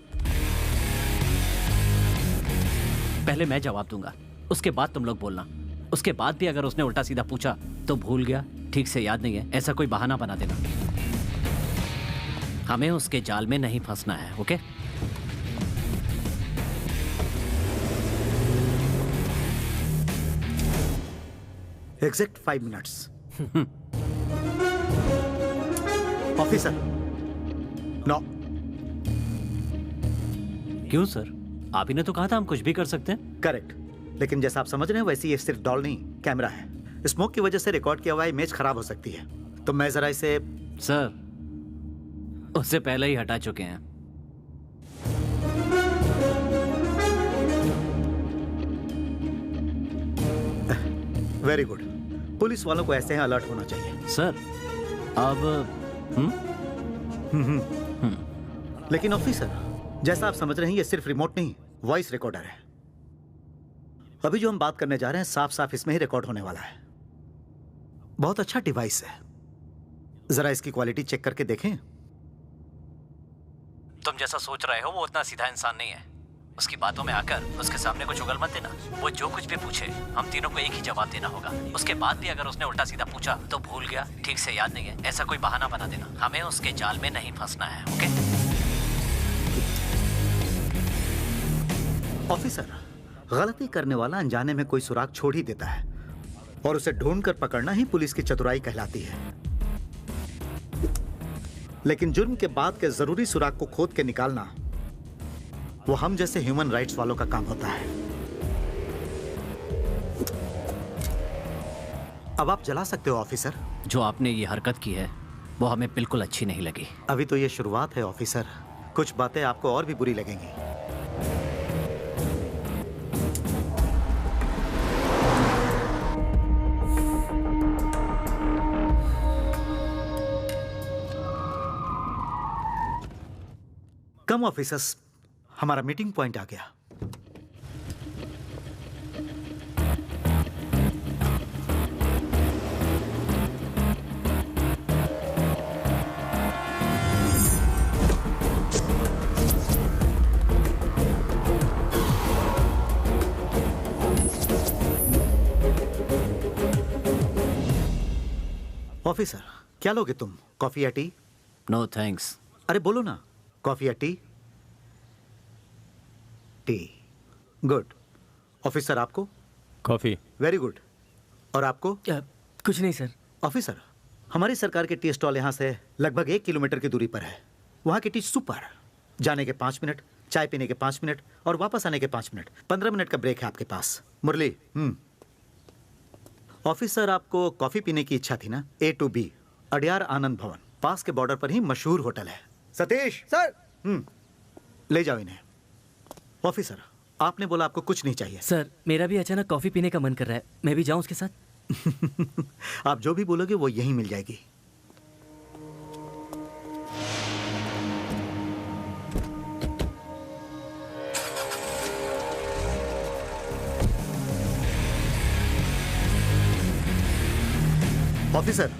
B: पहले मैं जवाब दूंगा, उसके बाद तुम लोग बोलना। उसके बाद भी अगर उसने उल्टा सीधा पूछा तो भूल गया, ठीक से याद नहीं है, ऐसा कोई बहाना बना देना। हमें उसके जाल में नहीं फंसना है, okay?
E: Exact 5 minutes. Officer, no.
B: क्यों सर? आप ही ने तो कहा था हम कुछ भी कर सकते हैं।
E: करेक्ट, लेकिन जैसा आप समझ रहे हैं वैसे ये सिर्फ डॉल नहीं, कैमरा है। स्मोक की वजह से रिकॉर्ड किया हुआ इमेज खराब हो सकती है, तो मैं जरा इसे।
B: सर, उससे पहले ही हटा चुके हैं।
E: वेरी गुड, पुलिस वालों को ऐसे ही अलर्ट होना चाहिए।
B: सर, अब
E: लेकिन ऑफिसर, जैसा आप समझ रहे हैं ये सिर्फ रिमोट नहीं, वॉइस रिकॉर्डर है। अभी जो हम बात करने जा रहे हैं साफ साफ इसमें ही रिकॉर्ड होने वाला है। बहुत अच्छा डिवाइस है, जरा इसकी क्वालिटी चेक करके देखें।
B: तुम जैसा सोच रहे हो वो उतना सीधा इंसान नहीं है। उसकी बातों में आकर उसके सामने कुछ उगल मत देना। वो जो कुछ भी पूछे हम तीनों को एक ही जवाब देना होगा। उसके बाद भी अगर उसने उल्टा सीधा पूछा तो भूल गया, ठीक से याद नहीं है, ऐसा कोई बहाना बना देना। हमें उसके जाल में नहीं फंसना है, ओके?
E: ऑफिसर, गलती करने वाला अनजाने में कोई सुराग छोड़ ही देता है, और उसे ढूंढकर पकड़ना ही पुलिस की चतुराई कहलाती है। लेकिन जुर्म के बाद के जरूरी सुराग को खोद के निकालना वो हम जैसे ह्यूमन राइट्स वालों का काम होता है। अब आप जला सकते हो ऑफिसर।
B: जो आपने ये हरकत की है वो हमें बिल्कुल अच्छी नहीं लगी।
E: अभी तो ये शुरुआत है ऑफिसर, कुछ बातें आपको और भी बुरी लगेंगी। कम ऑफिसर्स, हमारा मीटिंग पॉइंट आ गया। ऑफिसर, क्या लोगे तुम? कॉफी या टी?
B: No thanks.
E: अरे बोलो ना, कॉफी या टी? टी। गुड। ऑफिसर आपको?
H: कॉफी।
E: Very good. और आपको?
L: कुछ नहीं सर।
E: ऑफिसर, हमारी सरकार के टी स्टॉल यहाँ से लगभग 1 किलोमीटर की दूरी पर है। वहाँ की टी सुपर। जाने के 5 मिनट, चाय पीने के 5 मिनट और वापस आने के 5 मिनट। 15 मिनट का ब्रेक है आपके पास। मुरली। ऑफिसर, आपको कॉफी पीने की इच्छा थी ना? A to B, अडियार आनंद भवन, पास के बॉर्डर पर ही मशहूर होटल है। सतीश सर, ले जाओ इन्हें। ऑफिसर, आपने बोला आपको कुछ नहीं चाहिए।
L: सर, मेरा भी अचानक कॉफी पीने का मन कर रहा है, मैं भी जाऊं उसके साथ?
E: आप जो भी बोलोगे वो यहीं मिल जाएगी। ऑफिसर,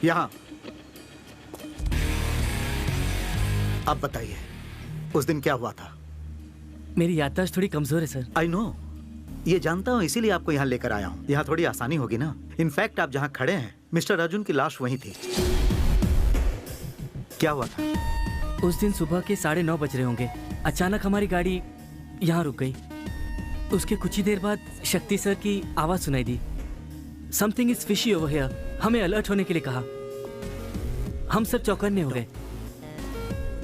E: यहां। आप बताइए, उस दिन क्या हुआ था?
L: मेरी याददाश्त थोड़ी कमजोर है सर।
E: आई नो, ये जानता हूं, इसीलिए आपको यहाँ लेकर आया हूँ। यहाँ थोड़ी आसानी होगी ना। इनफैक्ट आप जहाँ खड़े हैं, मिस्टर अर्जुन की लाश वहीं थी। क्या हुआ था?
L: उस दिन सुबह के 9:30 बज रहे होंगे, अचानक हमारी गाड़ी यहाँ रुक गई। उसके कुछ ही देर बाद शक्ति सर की आवाज सुनाई दी, something is fishy over here. हमें अलर्ट होने के लिए कहा। हम सब चौकन्ने हो गए।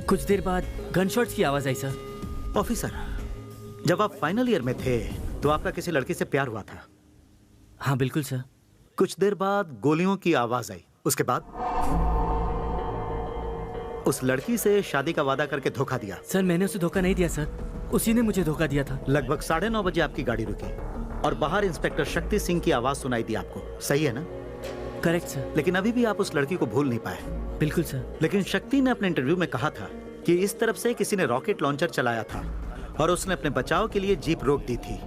L: कुछ देर बाद गनशॉट्स की आवाज आई सर।
E: ऑफिसर, जब आप फाइनल ईयर में थे तो आपका किसी लड़की से प्यार हुआ था?
L: हाँ बिल्कुल सर।
E: कुछ देर बाद गोलियों की आवाज आई, उसके बाद उस लड़की से शादी का वादा करके धोखा दिया।
L: सर, मैंने उसे धोखा नहीं दिया सर, उसी ने मुझे धोखा दिया था।
E: लगभग 9:30 बजे आपकी गाड़ी रुकी और बाहर इंस्पेक्टर शक्ति सिंह की आवाज सुनाई दी आपको, सही है ना?
L: Correct sir.
E: लेकिन अभी भी आप उस लड़की को भूल नहीं पाए।
L: बिल्कुल सर।
E: लेकिन शक्ति ने अपने इंटरव्यू में कहा था कि इस तरफ से किसी ने रॉकेट लॉन्चर चलाया था और उसने अपने बचाव के लिए जीप रोक दी थी।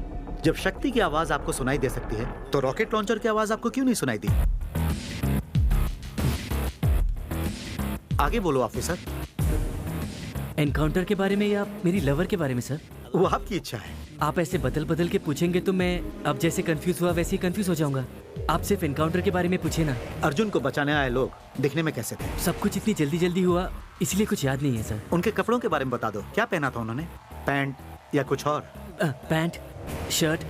E: जब शक्ति की आवाज आपको सुनाई दे सकती है तो रॉकेट लॉन्चर की आवाज आपको क्यों नहीं सुनाई दी? आगे बोलो ऑफिसर।
L: एनकाउंटर के बारे में या मेरी लवर के बारे में सर?
E: वो आपकी इच्छा है।
L: आप ऐसे बदल बदल के पूछेंगे तो मैं अब जैसे कंफ्यूज हुआ वैसे ही कंफ्यूज हो जाऊंगा। आप सिर्फ एनकाउंटर के बारे में पूछे ना।
E: अर्जुन को बचाने आए लोग दिखने में कैसे थे?
L: सब कुछ इतनी जल्दी जल्दी हुआ इसलिए कुछ याद नहीं है सर।
E: उनके कपड़ों के बारे में बता दो, क्या पहना था उन्होंने? पैंट या कुछ और?
L: पैंट, शर्ट,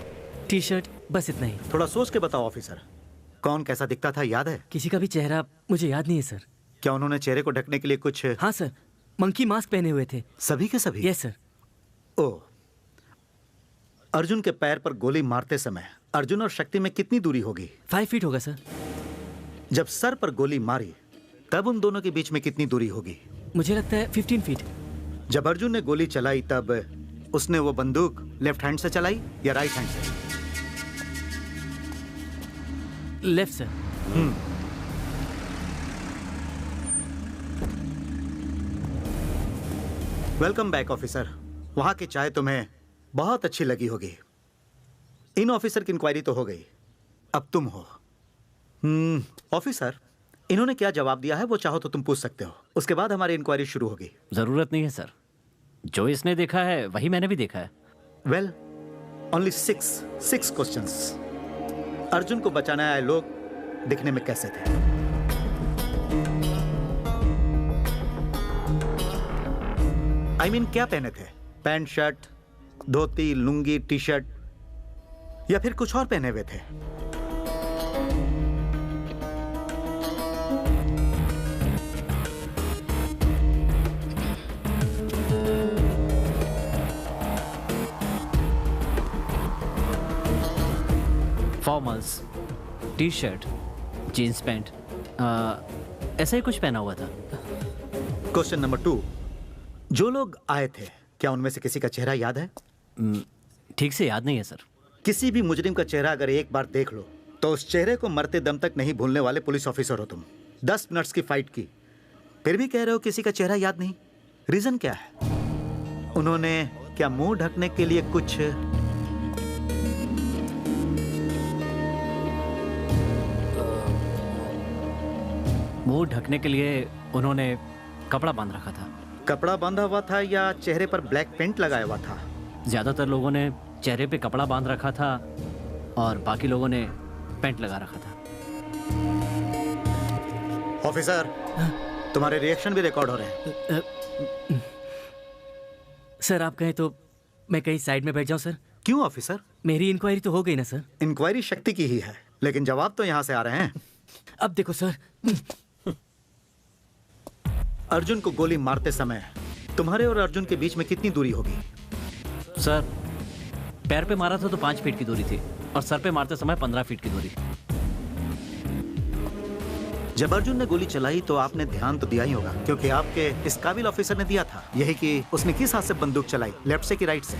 L: टी शर्ट, बस इतना ही।
E: थोड़ा सोच के बताओ ऑफिसर, कौन कैसा दिखता था, याद है?
L: किसी का भी चेहरा मुझे याद नहीं है सर।
E: क्या उन्होंने चेहरे को ढकने के लिए कुछ?
L: हाँ सर, मंकी मास्क पहने हुए थे।
E: सभी के सभी?
L: Yes sir.
E: ओह, अर्जुन के पैर पर गोली मारते समय अर्जुन और शक्ति में कितनी दूरी होगी?
L: 5 फीट होगा सर।
E: जब सर पर गोली मारी तब उन दोनों के बीच में कितनी दूरी होगी?
L: मुझे लगता है 15 फीट।
E: जब अर्जुन ने गोली चलाई तब उसने वो बंदूक लेफ्ट हैंड से चलाई या राइट हैंड से?
L: Left sir.
E: Welcome back officer. वहां की चाय तुम्हें बहुत अच्छी लगी होगी। इन ऑफिसर की इंक्वायरी तो हो गई, अब तुम हो। ऑफिसर, इन्होंने क्या जवाब दिया है वो चाहो तो तुम पूछ सकते हो, उसके बाद हमारी इंक्वायरी शुरू होगी।
B: जरूरत नहीं है सर, जो इसने देखा है वही मैंने भी देखा है।
E: Well, only 6 questions. अर्जुन को बचाने आए लोग दिखने में कैसे थे? I mean, क्या पहने थे? Pant, shirt, dhoti, lungi, T-shirt या फिर कुछ और पहने हुए थे?
B: Formals, T-shirt, jeans pant, ऐसा ही कुछ पहना हुआ था।
E: क्वेश्चन नंबर 2, जो लोग आए थे क्या उनमें से किसी का चेहरा याद है?
B: ठीक से याद नहीं है सर।
E: किसी भी मुजरिम का चेहरा अगर एक बार देख लो तो उस चेहरे को मरते दम तक नहीं भूलने वाले पुलिस ऑफिसर हो तुम। 10 मिनट्स की फाइट की, फिर भी कह रहे हो किसी का चेहरा याद नहीं? रीजन क्या है? उन्होंने क्या मुंह ढकने के लिए कुछ
B: मुंह ढकने के लिए उन्होंने कपड़ा बांध रखा था।
E: कपड़ा बांधा हुआ था या चेहरे पर ब्लैक पेंट लगाया हुआ था?
B: ज्यादातर लोगों ने चेहरे पे कपड़ा बांध रखा था और बाकी लोगों ने पेंट लगा रखा था।
E: ऑफिसर, तुम्हारे रिएक्शन भी रिकॉर्ड हो रहे हैं।
L: सर आप कहें तो मैं कहीं साइड में बैठ जाऊं सर?
E: क्यों ऑफिसर?
L: मेरी इंक्वायरी तो हो गई ना सर?
E: इंक्वायरी शक्ति की ही है, लेकिन जवाब तो यहाँ से आ रहे हैं।
L: अब देखो सर,
E: अर्जुन को गोली मारते समय तुम्हारे और अर्जुन के बीच में कितनी दूरी होगी?
B: सर पैर पे मारा था तो 5 फीट की दूरी थी और सर पे मारते समय 15 फीट की दूरी।
E: जब अर्जुन ने गोली चलाई तो आपने ध्यान तो दिया ही होगा, क्योंकि आपके इस काबिल ऑफिसर ने दिया था यही कि उसने किस हाथ से बंदूक चलाई, लेफ्ट से कि राइट से।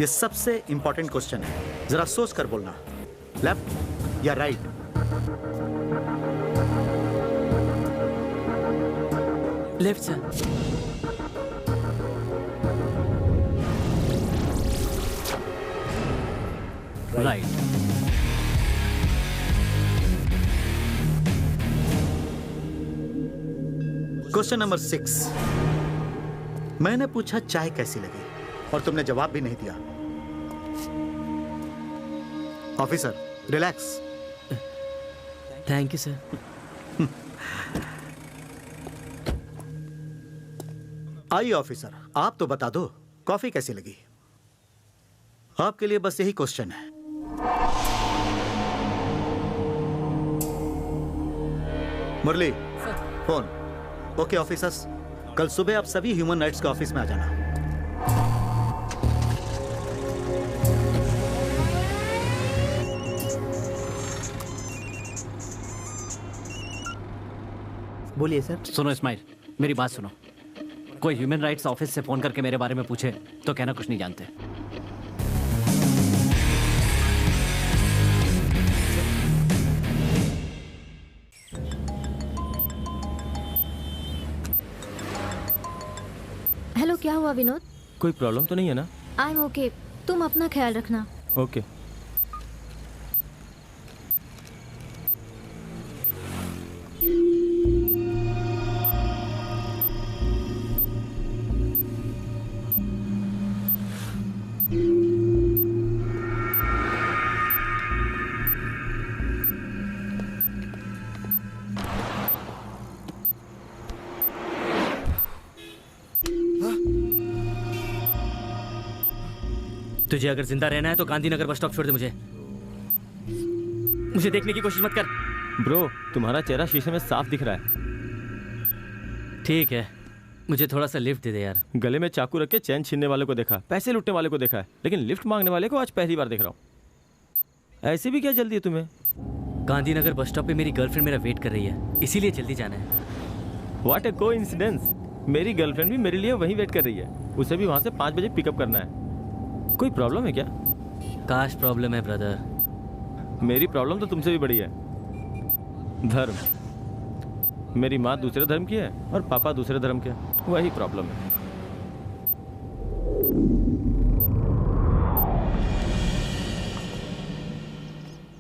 E: यह सबसे इंपॉर्टेंट क्वेश्चन है, जरा सोच कर बोलना, लेफ्ट या right?
L: Left sir.
B: Right.
E: Question number 6, मैंने पूछा चाय कैसी लगी और तुमने जवाब भी नहीं दिया। Officer relax.
L: Thank you sir.
E: आइए ऑफिसर, आप तो बता दो कॉफी कैसी लगी? आपके लिए बस यही क्वेश्चन है। मुरली फोन। ओके ऑफिसर्स, कल सुबह आप सभी ह्यूमन राइट्स के ऑफिस में आ जाना।
J: बोलिए सर।
B: सुनो इस्माइल, मेरी बात सुनो। कोई ह्यूमन राइट्स ऑफिस से फोन करके मेरे बारे में पूछे तो कहना कुछ नहीं जानते।
I: हेलो, क्या हुआ विनोद?
H: कोई प्रॉब्लम तो नहीं है ना?
I: आई एम ओके, तुम अपना ख्याल रखना।
H: ओके।
L: तुझे अगर जिंदा रहना है तो गांधीनगर बस स्टॉप छोड़ दे। मुझे देखने की कोशिश मत कर।
H: ब्रो, तुम्हारा चेहरा शीशे में साफ दिख रहा है।
L: ठीक है, मुझे थोड़ा सा लिफ्ट दे दे यार।
H: गले में चाकू रख के चैन छीनने वाले को देखा, पैसे लूटने वाले को देखा है, लेकिन लिफ्ट मांगने वाले को आज पहली बार देख रहा हूँ। ऐसी भी क्या जल्दी है तुम्हें?
L: गांधीनगर बस स्टॉप पे मेरी गर्लफ्रेंड मेरा वेट कर रही है, इसीलिए जल्दी जाना है।
H: व्हाट ए कोइंसिडेंस, मेरी गर्लफ्रेंड भी मेरे लिए वहीं वेट कर रही है। उसे भी वहाँ से 5 बजे पिकअप करना है। कोई प्रॉब्लम है क्या?
L: काश प्रॉब्लम है ब्रदर।
H: मेरी प्रॉब्लम तो तुमसे भी बड़ी है। धर्म। मेरी माँ दूसरे धर्म की है और पापा दूसरे धर्म के, वही प्रॉब्लम है।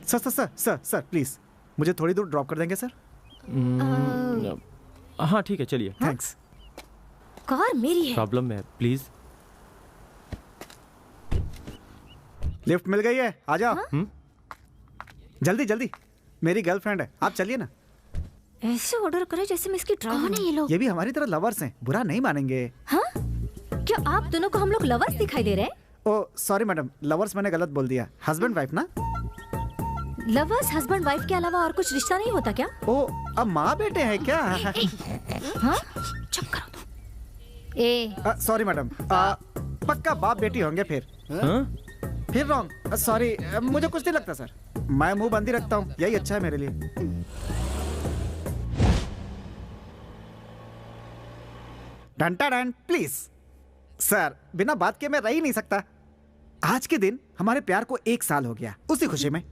G: Sir sir sir sir sir please मुझे थोड़ी दूर ड्रॉप कर देंगे सर?
H: हाँ ठीक है, चलिए।
G: थैंक्स।
I: कार मेरी है।
H: प्रॉब्लम है, प्लीज।
G: लिफ्ट मिल गई है, आ जाओ। जल्दी जल्दी, मेरी गर्लफ्रेंड है, आप चलिए ना।
I: ऐसे ऑर्डर करे जैसे मैं इसकी ड्राइवर। कौन है ये लोग?
G: ये भी हमारी तरह लवर्स हैं, बुरा नहीं मानेंगे।
I: हाँ? क्या आप दोनों को हम लोग लवर्स दिखाई दे रहे हैं?
G: ओ सॉरी मैडम, लवर्स मैंने गलत बोल दिया, हस्बैंड वाइफ ना।
I: लवर्स हस्बैंड वाइफ के अलावा और कुछ रिश्ता नहीं होता क्या?
G: ओ अब माँ बेटे हैं क्या?
I: हाँ? चुप करो तुम।
G: सॉरी मैडम, पक्का बाप बेटी होंगे फिर। फिर रॉन्ग, सॉरी, मुझे कुछ नहीं लगता सर। मैं मुंह बंद ही रखता हूँ, यही अच्छा है मेरे लिए। डंटा डन प्लीज सर, बिना बात के मैं रह ही नहीं सकता। आज के दिन हमारे प्यार को 1 साल हो गया, उसी खुशी में।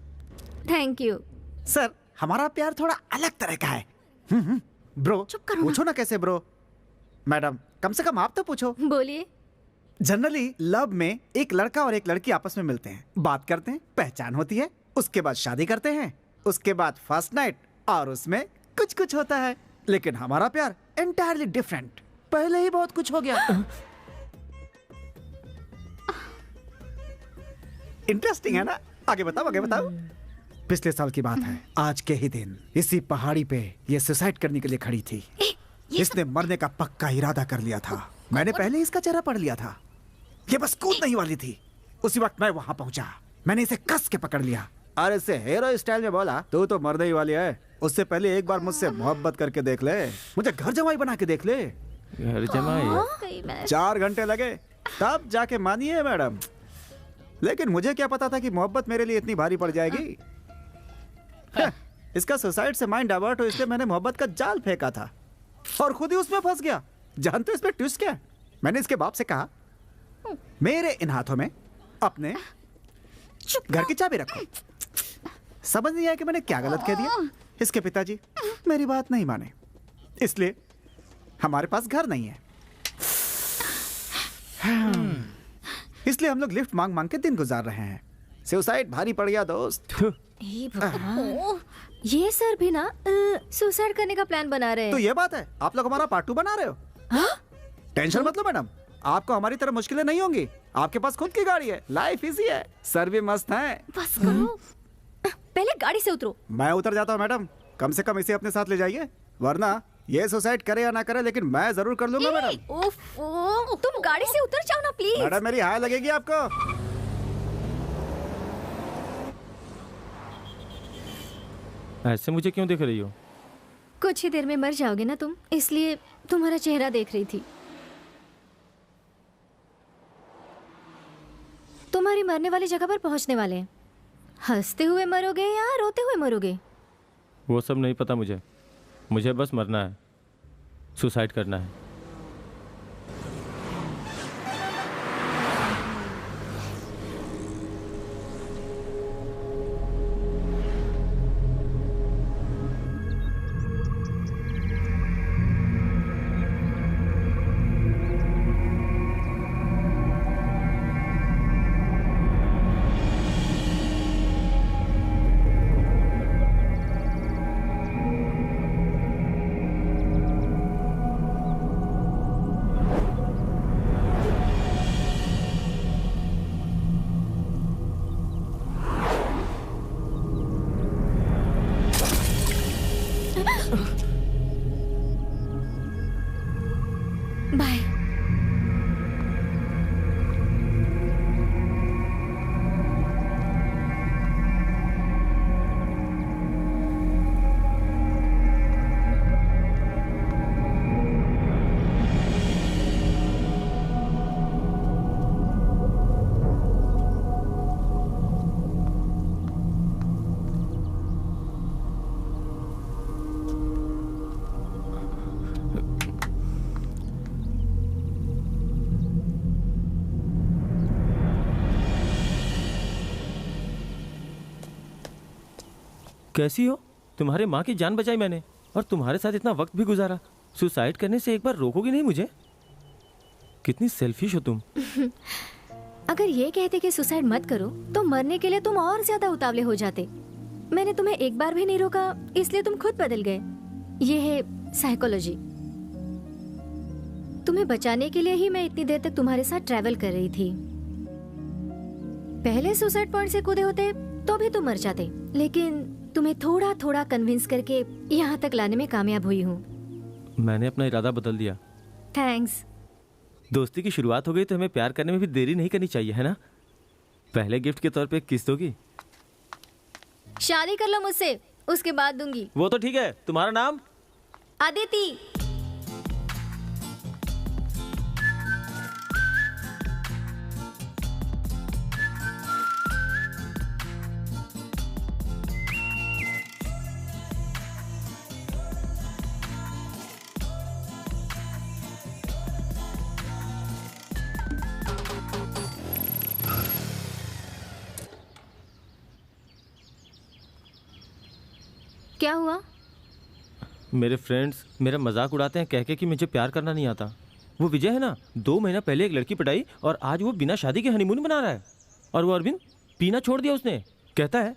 I: थैंक यू
G: सर, हमारा प्यार थोड़ा अलग तरह का है। ब्रो
I: चुप करो
G: पूछो ना कैसे ब्रो। मैडम कम से कम आप तो पूछो।
I: बोलिए।
G: जनरली लव में एक लड़का और एक लड़की आपस में मिलते हैं, बात करते हैं, पहचान होती है, उसके बाद शादी करते हैं, उसके बाद फर्स्ट नाइट और उसमें कुछ कुछ होता है। लेकिन हमारा प्यार एंटायरली डिफरेंट, पहले ही बहुत कुछ हो गया। इंटरेस्टिंग है ना? आगे बताओ आगे बताओ। पिछले साल की बात है, आज के ही दिन इसी पहाड़ी पे ये सुसाइड करने के लिए खड़ी थी। इसने मरने का पक्का इरादा कर लिया था। मैंने पहले इसका चेहरा पढ़ लिया था। ये बस कूदने ही वाली थी। उसी वक्त मैं वहां पहुंचा, मैंने इसे कस के पकड़ लिया और इसे हीरो स्टाइल में बोला, तू तो मरने ही वाली है, उससे पहले एक बार मुझसे मोहब्बत करके देख ले, मुझे घर जमाई बना के देख ले।
H: घर जमाई?
G: 4 घंटे लगे तब जाके मानिए मैडम। लेकिन मुझे क्या पता था कि मोहब्बत मेरे लिए इतनी भारी पड़ जाएगी। इसका सुसाइड से माइंड डाइवर्ट हो, इसलिए मैंने मोहब्बत का जाल फेंका था और खुद ही उसमें फंस गया। जानते हो इसमें ट्विस्ट क्या है? मैंने इसके बाप से कहा, मेरे इन हाथों में अपने घर की चाबी रखो। समझ नहीं आया कि मैंने क्या गलत कह दिया। इसके पिताजी मेरी बात नहीं माने, इसलिए हमारे पास घर नहीं है। इसलिए हम लोग लिफ्ट मांग मांग के दिन गुजार रहे हैं। सुसाइड भारी पड़ गया दोस्त।
I: ये सर भी ना सुसाइड करने का प्लान बना रहे हैं।
G: तो ये बात है, आप लोग हमारा पार्ट 2 बना रहे हो? टेंशन मत लो मैडम, आपको हमारी तरह मुश्किलें नहीं होंगी। आपके पास खुद की गाड़ी है, लाइफ इजी है, सर भी मस्त है।
I: बस करो, पहले गाड़ी से उतरो।
G: मैं उतर जाता हूँ मैडम, कम से कम इसे अपने साथ ले जाइए, वरना ये सुसाइड करे या ना करे लेकिन मैं जरूर कर लूंगा मैडम।
I: ओफो, तुम गाड़ी से उतर जाओ ना प्लीज।
G: मैडम मेरी हाय लगेगी आपको।
H: ऐसे मुझे क्यों देख रही हो?
I: कुछ ही देर में मर जाओगे ना तुम, इसलिए तुम्हारा चेहरा देख रही थी। तुम्हारी मरने वाली जगह पर पहुंचने वाले हैं। हंसते हुए मरोगे या रोते हुए मरोगे?
H: वो सब नहीं पता मुझे, मुझे बस मरना है, सुसाइड करना है।
I: बाय।
H: कैसी हो? तुम्हारे माँ की जान बचाई मैंने और तुम्हारे साथ इतना वक्त भी गुजारा। सुसाइड करने से एक बार रोकोगी नहीं मुझे? कितनी सेल्फिश हो तुम।
I: अगर ये कहते कि सुसाइड मत करो तो मरने के लिए तुम और ज्यादा उतावले हो जाते। मैंने तुम्हें एक बार भी नहीं रोका, इसलिए तुम खुद बदल गए। ये है साइकोलॉजी। तुम्हें बचाने के लिए ही मैं इतनी देर तक तुम्हारे साथ ट्रैवल कर रही थी। पहले सुसाइड पॉइंट से कूदे होते तो भी तुम मर जाते, लेकिन तुम्हें थोड़ा थोड़ा कन्विंस करके यहाँ तक लाने में कामयाब हुई हूँ।
H: मैंने अपना इरादा बदल दिया।
I: थैंक्स।
H: दोस्ती की शुरुआत हो गई तो हमें प्यार करने में भी देरी नहीं करनी चाहिए, है ना? पहले गिफ्ट के तौर पे एक किस दोगी?
I: शादी कर लो मुझसे, उसके बाद दूंगी।
H: वो तो ठीक है। तुम्हारा नाम?
I: अदिति। क्या हुआ?
H: मेरे फ्रेंड्स मेरा मजाक उड़ाते हैं कह के कि मुझे प्यार करना नहीं आता। वो विजय है ना, 2 महीना पहले एक लड़की पटाई और आज वो बिना शादी के हनीमून मना रहा है। और वो अरविंद पीना छोड़ दिया उसने। कहता है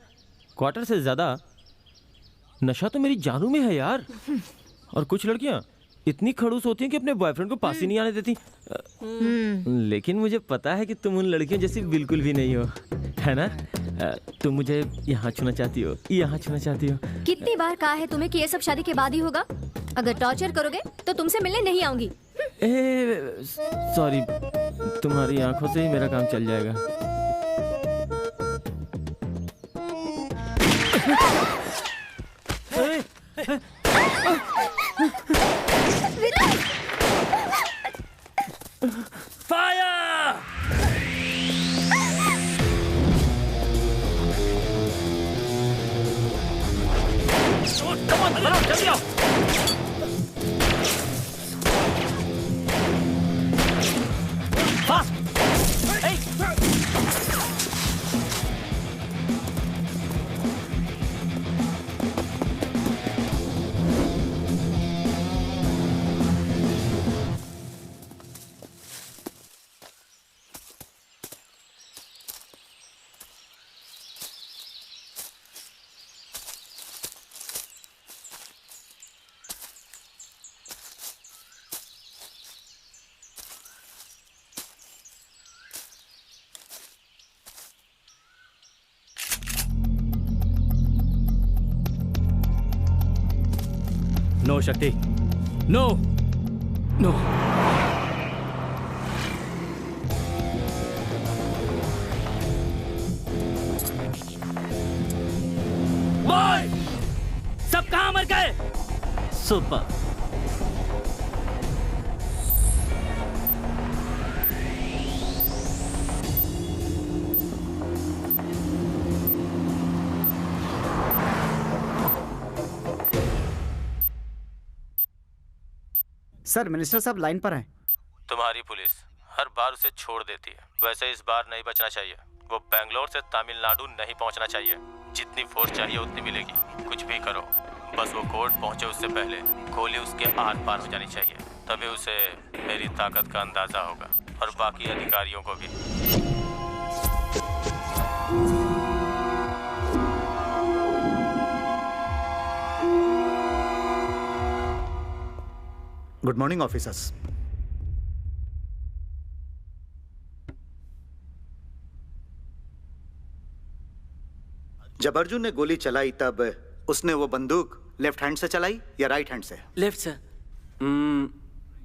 H: क्वार्टर से ज्यादा नशा तो मेरी जानू में है यार। और कुछ लड़कियां इतनी खड़ूस होती हैं कि अपने बॉयफ्रेंड को पास ही नहीं आने देती। लेकिन मुझे पता है कि तुम उन लड़कियों जैसी बिल्कुल भी नहीं हो, है ना? तुम मुझे यहाँ छूना चाहती हो, यहाँ छूना चाहती हो।
I: कितनी बार कहा है तुम्हें कि ये सब शादी के बाद ही होगा? अगर टॉर्चर करोगे तो तुमसे मिलने नहीं आऊंगी।
H: सॉरी, तुम्हारी आंखों से ही मेरा काम चल जाएगा।
L: नो शक्ति, नो नो। बॉय, सब कहां मर गए?
B: सुपर।
J: सर, मिनिस्टर साहब लाइन पर हैं।
H: तुम्हारी पुलिस हर बार उसे छोड़ देती है, वैसे इस बार नहीं बचना चाहिए। वो बेंगलोर से तमिलनाडु नहीं पहुंचना चाहिए। जितनी फोर्स चाहिए उतनी मिलेगी। कुछ भी करो, बस वो कोर्ट पहुंचे उससे पहले गोली उसके आर पार हो जानी चाहिए। तभी उसे मेरी ताकत का अंदाजा होगा और बाकी अधिकारियों को भी।
E: Good morning officers. जब अर्जुन ने गोली चलाई तब उसने वो बंदूक लेफ्ट हैंड से चलाई या राइट हैंड से?
B: लेफ्ट से।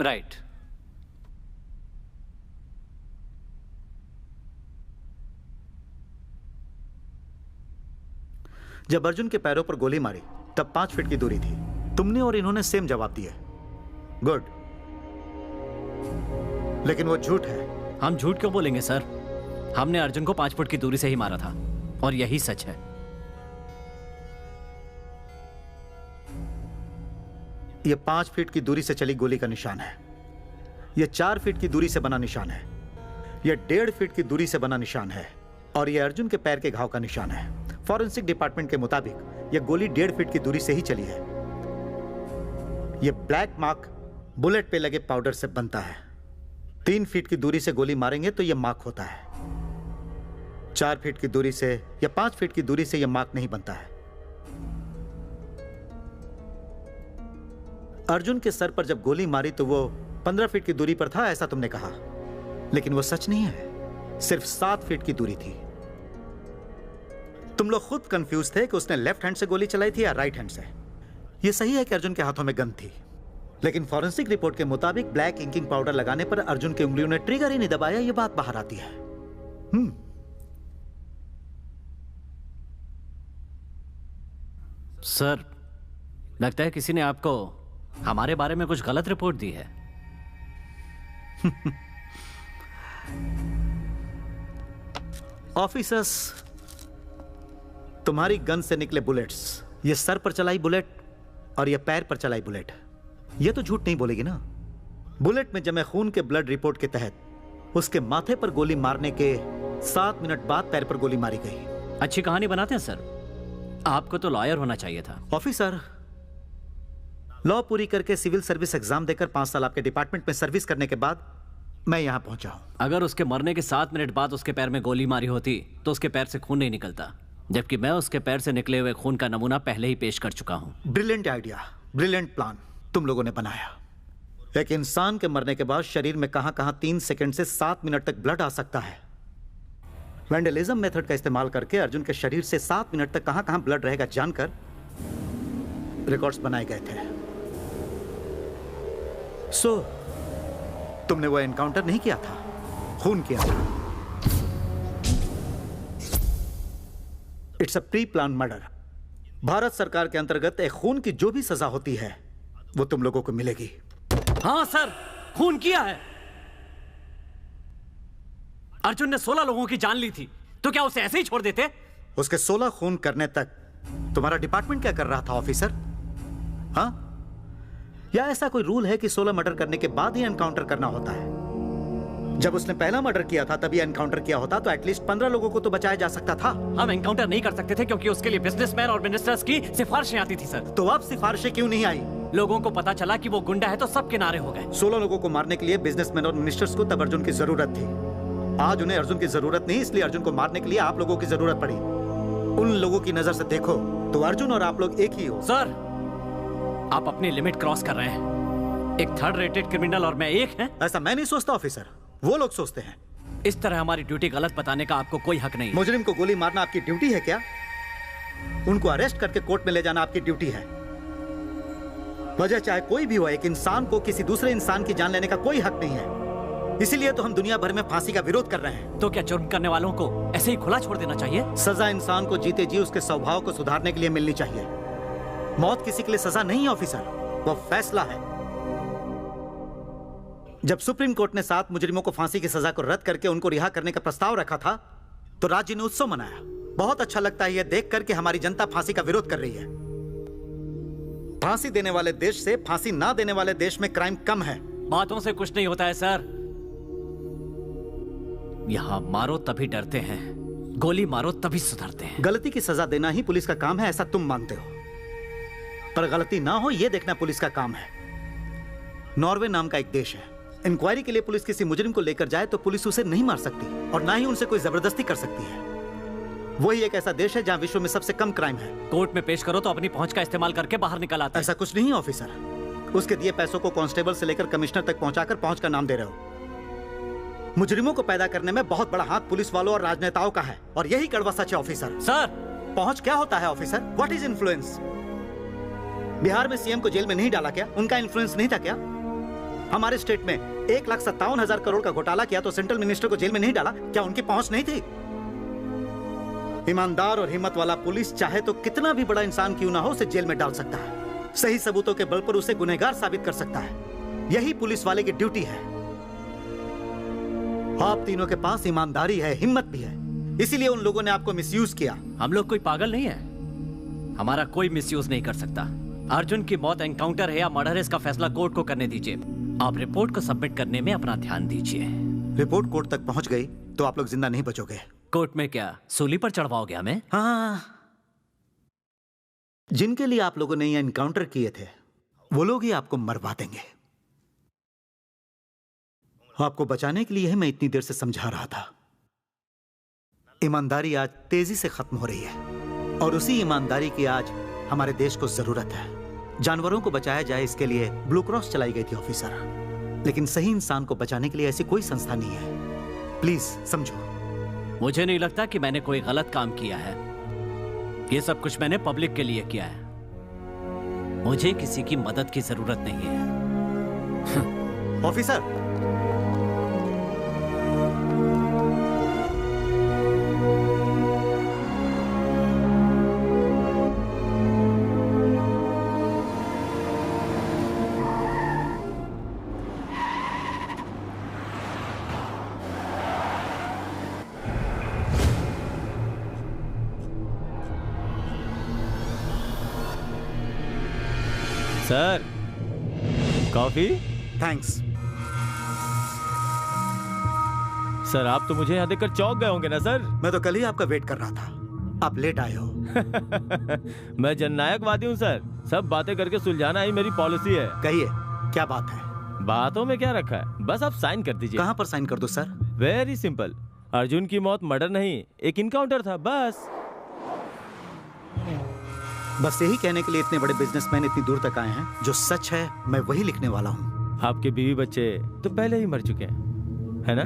B: राइट।
E: जब अर्जुन के पैरों पर गोली मारी तब 5 फीट की दूरी थी। तुमने और इन्होंने सेम जवाब दिए। गुड। लेकिन वो झूठ है।
B: हम झूठ क्यों बोलेंगे सर? हमने अर्जुन को 5 फुट की दूरी से ही मारा था और यही सच है।
E: ये 5 फीट की दूरी से चली गोली का निशान है। ये 4 फीट की दूरी से बना निशान है। ये 1.5 फीट की दूरी से बना निशान है और ये अर्जुन के पैर के घाव का निशान है। फॉरेंसिक डिपार्टमेंट के मुताबिक ये गोली 1.5 फीट की दूरी से ही चली है। ये ब्लैक मार्क बुलेट पे लगे पाउडर से बनता है। 3 फीट की दूरी से गोली मारेंगे तो यह मार्क होता है। 4 फीट की दूरी से या 5 फीट की दूरी से यह मार्क नहीं बनता है। अर्जुन के सर पर जब गोली मारी तो वो 15 फीट की दूरी पर था, ऐसा तुमने कहा, लेकिन वो सच नहीं है। सिर्फ 7 फीट की दूरी थी। तुम लोग खुद कंफ्यूज थे कि उसने लेफ्ट हैंड से गोली चलाई थी या राइट हैंड से। यह सही है कि अर्जुन के हाथों में गन थी, लेकिन फॉरेंसिक रिपोर्ट के मुताबिक ब्लैक इंकिंग पाउडर लगाने पर अर्जुन की उंगलियों ने ट्रिगर ही नहीं दबाया। यह बात बाहर आती है।
B: सर, लगता है किसी ने आपको हमारे बारे में कुछ गलत रिपोर्ट दी है।
E: ऑफिसर्स, तुम्हारी गन से निकले बुलेट्स, ये सर पर चलाई बुलेट और ये पैर पर चलाई बुलेट, ये तो झूठ नहीं बोलेगी ना। बुलेट में जमे खून के ब्लड रिपोर्ट के तहत उसके माथे पर गोली मारने के 7 मिनट बाद पैर पर गोली मारी गई।
B: अच्छी कहानी बनाते हैं सर। आपको तो लॉयर होना चाहिए था।
E: ऑफिसर, लॉ पूरी करके सिविल सर्विस एग्जाम देकर 5 साल आपके डिपार्टमेंट में सर्विस करने के बाद मैं यहां पहुंचा हूं।
B: अगर उसके मरने के 7 मिनट बाद उसके पैर में गोली मारी होती तो उसके पैर से खून नहीं निकलता, जबकि मैं उसके पैर से निकले हुए खून का नमूना पहले ही पेश कर चुका हूं।
E: ब्रिलियंट आइडिया, ब्रिलियंट प्लान तुम लोगों ने बनाया। एक इंसान के मरने के बाद शरीर में कहां कहां 3 सेकंड से 7 मिनट तक ब्लड आ सकता है। वैंडलिज्म मेथड का इस्तेमाल करके अर्जुन के शरीर से 7 मिनट तक कहां कहां ब्लड रहेगा जानकर रिकॉर्ड्स बनाए गए थे। सो तुमने वो एनकाउंटर नहीं किया था, खून किया था। It's a pre plan murder. Bharat सरकार के अंतर्गत एक खून की जो भी सजा होती है वो तुम लोगों को मिलेगी।
B: हाँ सर, खून किया है। अर्जुन ने 16 लोगों की जान ली थी, तो क्या उसे ऐसे ही छोड़ देते?
E: उसके 16 खून करने तक तुम्हारा डिपार्टमेंट क्या कर रहा था ऑफिसर? हाँ? या ऐसा कोई रूल है कि 16 मर्डर करने के बाद ही एनकाउंटर करना होता है? जब उसने पहला मर्डर किया था तभी एनकाउंटर किया होता तो एटलीस्ट 15 लोगों को तो बचाया जा सकता था।
B: हम एनकाउंटर नहीं कर सकते थे क्योंकि उसके लिए बिजनेसमैन और मिनिस्टर्स की सिफारिशें आती थी सर।
E: तो अब सिफारिशें क्यों नहीं आई?
B: लोगों को पता चला कि वो गुंडा है तो सब किनारे हो गए।
E: 16 लोगों को मारने के लिए बिजनेसमैन और मिनिस्टर्स को तब अर्जुन की जरूरत थी। आज उन्हें अर्जुन की जरूरत नहीं, इसलिए अर्जुन को मारने के लिए आप लोगों की जरूरत पड़ी। उन लोगों की नजर से देखो तो अर्जुन और आप लोग एक ही हो।
B: सर, आप अपनी लिमिट क्रॉस कर रहे हैं। एक 3rd रेटेड क्रिमिनल और मैं एक है।
E: ऐसा मैं नहीं सोचता ऑफिसर, वो लोग सोचते हैं।
B: इस तरह हमारी ड्यूटी गलत बताने का आपको कोई हक नहीं।
E: मुजरिम को गोली मारना आपकी ड्यूटी है क्या? उनको अरेस्ट करके कोर्ट में ले जाना आपकी ड्यूटी है। वजह चाहे कोई भी हो, एक इंसान को किसी दूसरे इंसान की जान लेने का कोई हक नहीं है। इसीलिए तो हम दुनिया भर में फांसी का विरोध कर रहे हैं।
B: तो क्या जुर्म करने वालों को ऐसे ही खुला छोड़ देना चाहिए?
E: सजा इंसान को जीते जी उसके स्वभाव को सुधारने के लिए मिलनी चाहिए। मौत किसी के लिए सजा नहीं है ऑफिसर, वो फैसला है। जब सुप्रीम कोर्ट ने 7 मुजरिमों को फांसी की सजा को रद्द करके उनको रिहा करने का प्रस्ताव रखा था तो राज्य ने उत्सव मनाया। बहुत अच्छा लगता है यह देखकर कि हमारी जनता फांसी का विरोध कर रही है। फांसी देने वाले देश से फांसी ना देने वाले देश में क्राइम कम है।
B: बातों से कुछ नहीं होता है सर। यहां मारो तभी डरते हैं, गोली मारो तभी सुधरते हैं।
E: गलती की सजा देना ही पुलिस का काम है ऐसा तुम मानते हो, पर गलती ना हो यह देखना पुलिस का काम है। नॉर्वे नाम का एक देश है। इंक्वायरी के लिए पुलिस किसी मुजरिम को लेकर जाए तो पुलिस उसे नहीं मार सकती और ना ही उनसे कोई जबरदस्ती कर सकती है। वही एक ऐसा देश है जहां विश्व में सबसे कम क्राइम है।
B: कोर्ट में पेश करो तो अपनी पहुंच का इस्तेमाल करके बाहर निकल आते हैं।
E: ऐसा कुछ नहीं ऑफिसर। उसके दिए पैसों को कांस्टेबल से लेकर कमिश्नर तक पहुंचाकर पहुंच का नाम दे रहे हो। मुजरिमों को पैदा करने में बहुत बड़ा हाथ पुलिस वालों और राजनेताओं का है और यही कड़वा सच है ऑफिसर।
B: सर,
E: पहुंच क्या होता है officer? What is influence? Bihar में सीएम को जेल में नहीं डाला क्या? उनका इन्फ्लुएंस नहीं था क्या? हमारे स्टेट में 1,57,000 करोड़ का घोटाला किया तो सेंट्रल मिनिस्टर को जेल में नहीं डाला क्या? उनकी पहुंच नहीं थी? ईमानदार और हिम्मत वाला पुलिस चाहे तो कितना भी बड़ा इंसान क्यों ना हो उसे जेल में डाल सकता है। सही सबूतों के बल पर उसे गुनहगार साबित कर सकता है। यही पुलिस वाले की ड्यूटी है। आप तीनों के पास ईमानदारी है, हिम्मत भी है, इसीलिए उन लोगों ने आपको मिसयूज किया।
B: हम लोग कोई पागल नहीं है, हमारा कोई मिसयूज नहीं कर सकता। अर्जुन की मौत एनकाउंटर है या मर्डर है इसका फैसला कोर्ट को करने दीजिए। आप रिपोर्ट को सबमिट करने में अपना ध्यान दीजिए।
E: रिपोर्ट कोर्ट तक पहुंच गई तो आप लोग जिंदा नहीं बचोगे।
B: कोर्ट में क्या सूली पर चढ़वाओगे हमें?
E: हाँ, जिनके लिए आप लोगों ने ये एनकाउंटर किए थे वो लोग ही आपको मरवा देंगे। आपको बचाने के लिए ही मैं इतनी देर से समझा रहा था। ईमानदारी आज तेजी से खत्म हो रही है और उसी ईमानदारी की आज हमारे देश को जरूरत है। जानवरों को बचाया जाए इसके लिए ब्लू क्रॉस चलाई गई थी ऑफिसर, लेकिन सही इंसान को बचाने के लिए ऐसी कोई संस्था नहीं है। प्लीज समझो।
B: मुझे नहीं लगता कि मैंने कोई गलत काम किया है। ये सब कुछ मैंने पब्लिक के लिए किया है। मुझे किसी की मदद की जरूरत नहीं है।
E: Officer,
H: sir, coffee?
E: Thanks.
H: Sir, आप तो मुझे यहाँ देखकर चौंक गए होंगे ना सर?
E: मैं तो कल ही आपका वेट कर रहा था। आप लेट आए हो।
H: मैं जननायकवादी हूँ सर, सब बातें करके सुलझाना ही मेरी पॉलिसी है।
E: कहिए क्या बात है?
H: बातों में क्या रखा है, बस आप साइन कर दीजिए।
E: कहाँ पर साइन कर दूं सर?
H: वेरी सिंपल, अर्जुन की मौत मर्डर नहीं, एक इनकाउंटर था, बस।
E: बस यही कहने के लिए इतने बड़े बिजनेसमैन इतनी दूर तक आए हैं। जो सच है मैं वही लिखने वाला हूँ।
H: आपके बीवी बच्चे तो पहले ही मर चुके हैं, है ना?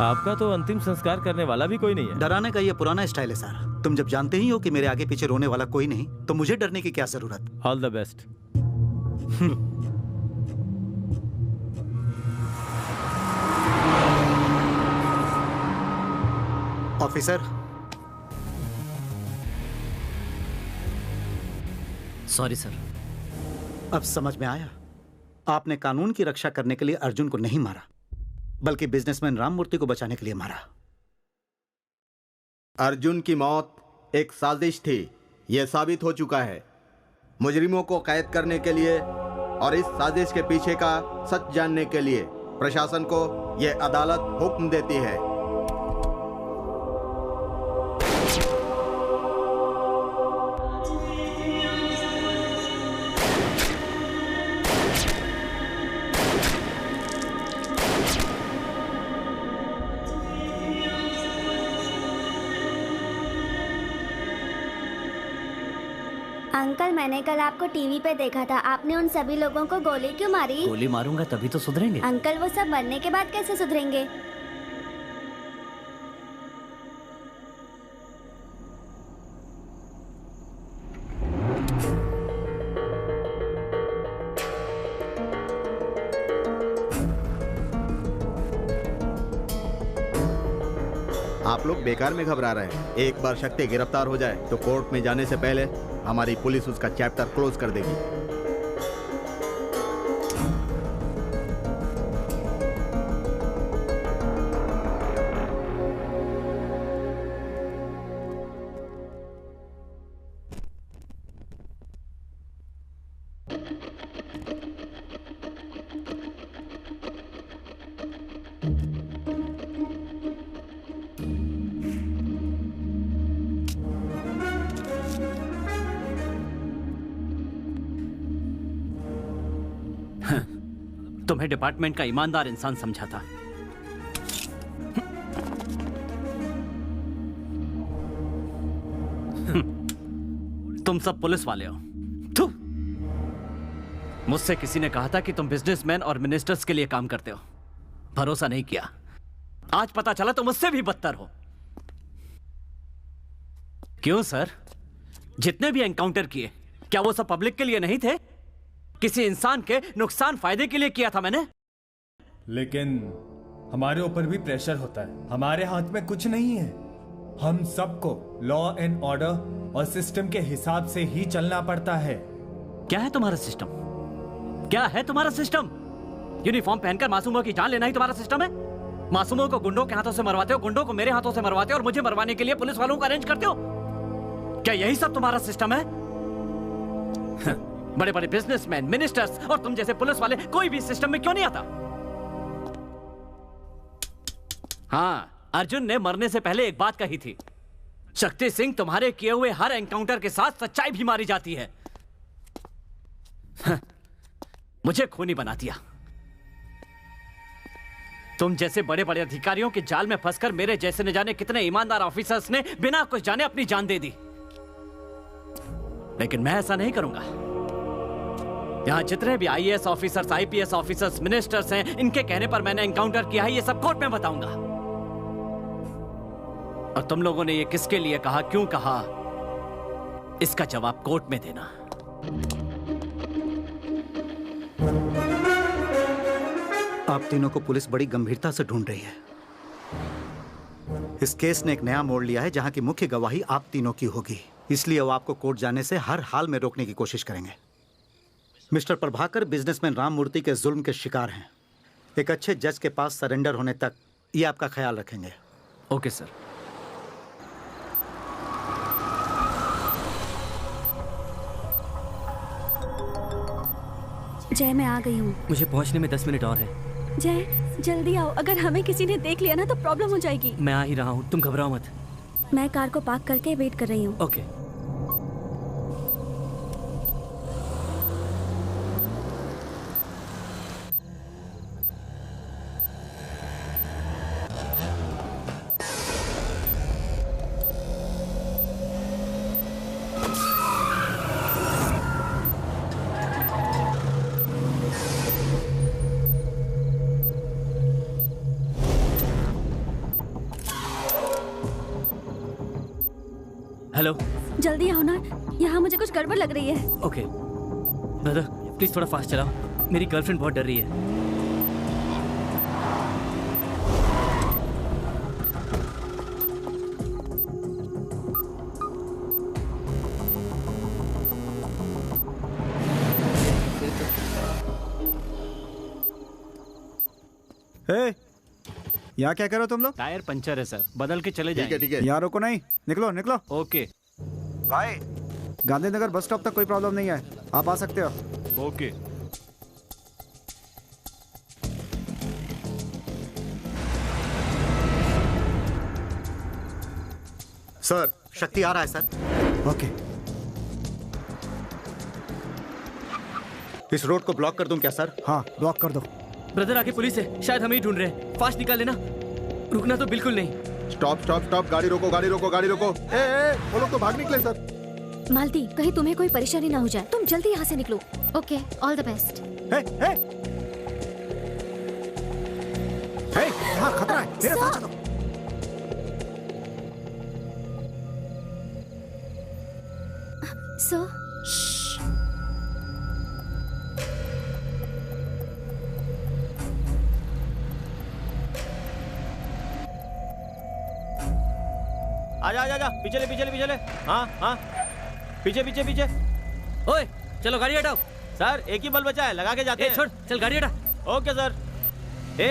H: आपका तो अंतिम संस्कार करने वाला भी कोई नहीं है।
E: डराने का ये पुराना स्टाइल है सर। तुम जब जानते ही हो कि मेरे आगे पीछे रोने वाला कोई नहीं, तो मुझे डरने की क्या जरूरत?
H: All the best.
E: Officer,
K: sorry sir.
E: अब समझ में आया। आपने कानून की रक्षा करने के लिए अर्जुन को नहीं मारा, बल्कि बिजनेसमैन राममूर्ति को बचाने के लिए मारा।
C: अर्जुन की मौत एक साजिश थी, यह साबित हो चुका है। मुजरिमों को कैद करने के लिए और इस साजिश के पीछे का सच जानने के लिए प्रशासन को यह अदालत हुक्म देती है।
D: अंकल, मैंने कल आपको टीवी पे देखा था। आपने उन सभी लोगों को गोली क्यों मारी?
K: गोली मारूंगा तभी तो सुधरेंगे।
D: अंकल, वो सब मरने के बाद कैसे सुधरेंगे?
C: आप लोग बेकार में घबरा रहे हैं। एक बार शक्ति गिरफ्तार हो जाए तो कोर्ट में जाने से पहले हमारी पुलिस उसका चैप्टर क्लोज कर देगी।
B: तुम्हें डिपार्टमेंट का ईमानदार इंसान समझा था। तुम सब पुलिस वाले हो। थू! मुझसे किसी ने कहा था कि तुम बिजनेसमैन और मिनिस्टर्स के लिए काम करते हो। भरोसा नहीं किया। आज पता चला तुम मुझसे भी बदतर हो। क्यों सर? जितने भी एनकाउंटर किए, क्या वो सब पब्लिक के लिए नहीं थे? किसी इंसान के नुकसान फायदे के लिए किया था मैंने।
M: लेकिन हमारे ऊपर भी प्रेशर होता है। हमारे हाथ में कुछ नहीं है। हम सबको लॉ एंड ऑर्डर और सिस्टम के हिसाब से ही चलना पड़ता है।
B: क्या है तुम्हारा सिस्टम? क्या है तुम्हारा सिस्टम? यूनिफॉर्म पहनकर मासूमों की जान लेना ही तुम्हारा सिस्टम है? मासूमों को गुंडों के हाथों से मरवाते हो, गुंडों को मेरे हाथों से मरवाते हो और मुझे मरवाने के लिए पुलिस वालों को अरेंज करते हो। क्या यही सब तुम्हारा सिस्टम है? बड़े बड़े बिजनेसमैन, मिनिस्टर्स और तुम जैसे पुलिस वाले कोई भी सिस्टम में क्यों नहीं आता? हाँ, अर्जुन ने मरने से पहले एक बात कही थी, शक्ति सिंह, तुम्हारे किए हुए हर एनकाउंटर के साथ सच्चाई भी मारी जाती है। मुझे खूनी बना दिया। तुम जैसे बड़े बड़े अधिकारियों के जाल में फंसकर मेरे जैसे न जाने कितने ईमानदार ऑफिसर्स ने बिना कुछ जाने अपनी जान दे दी। लेकिन मैं ऐसा नहीं करूंगा। यहां जितने भी IAS officers, IPS officers, ministers हैं, इनके कहने पर मैंने एनकाउंटर किया है, ये सब कोर्ट में बताऊंगा। और तुम लोगों ने ये किसके लिए कहा, क्यों कहा, इसका जवाब कोर्ट में देना।
E: आप तीनों को पुलिस बड़ी गंभीरता से ढूंढ रही है। इस केस ने एक नया मोड़ लिया है जहां की मुख्य गवाही आप तीनों की होगी। इसलिए वो आपको कोर्ट जाने से हर हाल में रोकने की कोशिश करेंगे। मिस्टर प्रभाकर बिजनेसमैन राममूर्ति के जुल्म के शिकार हैं। एक अच्छे जज के पास सरेंडर होने तक ये आपका ख्याल रखेंगे।
B: Okay sir.
D: जय, मैं आ गई हूँ।
L: मुझे पहुंचने में 10 मिनट और है।
D: जय, जल्दी आओ। अगर हमें किसी ने देख लिया ना तो प्रॉब्लम हो जाएगी।
L: मैं आ ही रहा हूँ, तुम घबराओ मत।
D: मैं कार को पार्क करके वेट कर रही हूँ।
L: ओके। हेलो।
D: जल्दी आओ ना, यहाँ मुझे कुछ गड़बड़ लग रही है।
L: ओके ब्रदर, प्लीज थोड़ा फास्ट चलाओ, मेरी गर्लफ्रेंड बहुत डर रही है।
G: यहाँ क्या करो तुम लोग?
B: टायर पंचर है सर, बदल के चले जाएंगे।
C: ठीक है।
G: यहाँ रुको नहीं, निकलो निकलो।
B: ओके
G: भाई, गांधीनगर बस स्टॉप तक कोई प्रॉब्लम नहीं है, आप आ सकते हो।
B: ओके।
E: सर, शक्ति आ रहा है सर।
G: ओके।
E: इस रोड को ब्लॉक कर दूं क्या सर?
G: हाँ, ब्लॉक कर दो।
L: ब्रदर आगे पुलिस है, शायद हमें ही ढूंढ रहे हैं। फास्ट निकाल लेना, रुकना तो बिल्कुल नहीं।
C: स्टॉप स्टॉप स्टॉप, गाड़ी रोको गाड़ी रोको गाड़ी रोको। वो लोग तो भाग निकले सर।
I: मालती, कहीं तुम्हें कोई परेशानी ना हो जाए, तुम जल्दी यहाँ से निकलो।
F: Okay, all the best.
G: यहाँ खतरा है, मेरे साथ चलो।
I: सर,
H: आजा आजा आजा, पीछे ले पीछे ले पीछे ले। हाँ हाँ, पीछे पीछे पीछे।
L: ओए चलो गाड़ी हटाओ।
H: सर एक ही बल बचा है, लगा के जाते हैं।
L: छोड़, चल गाड़ी हटा।
H: Okay sir.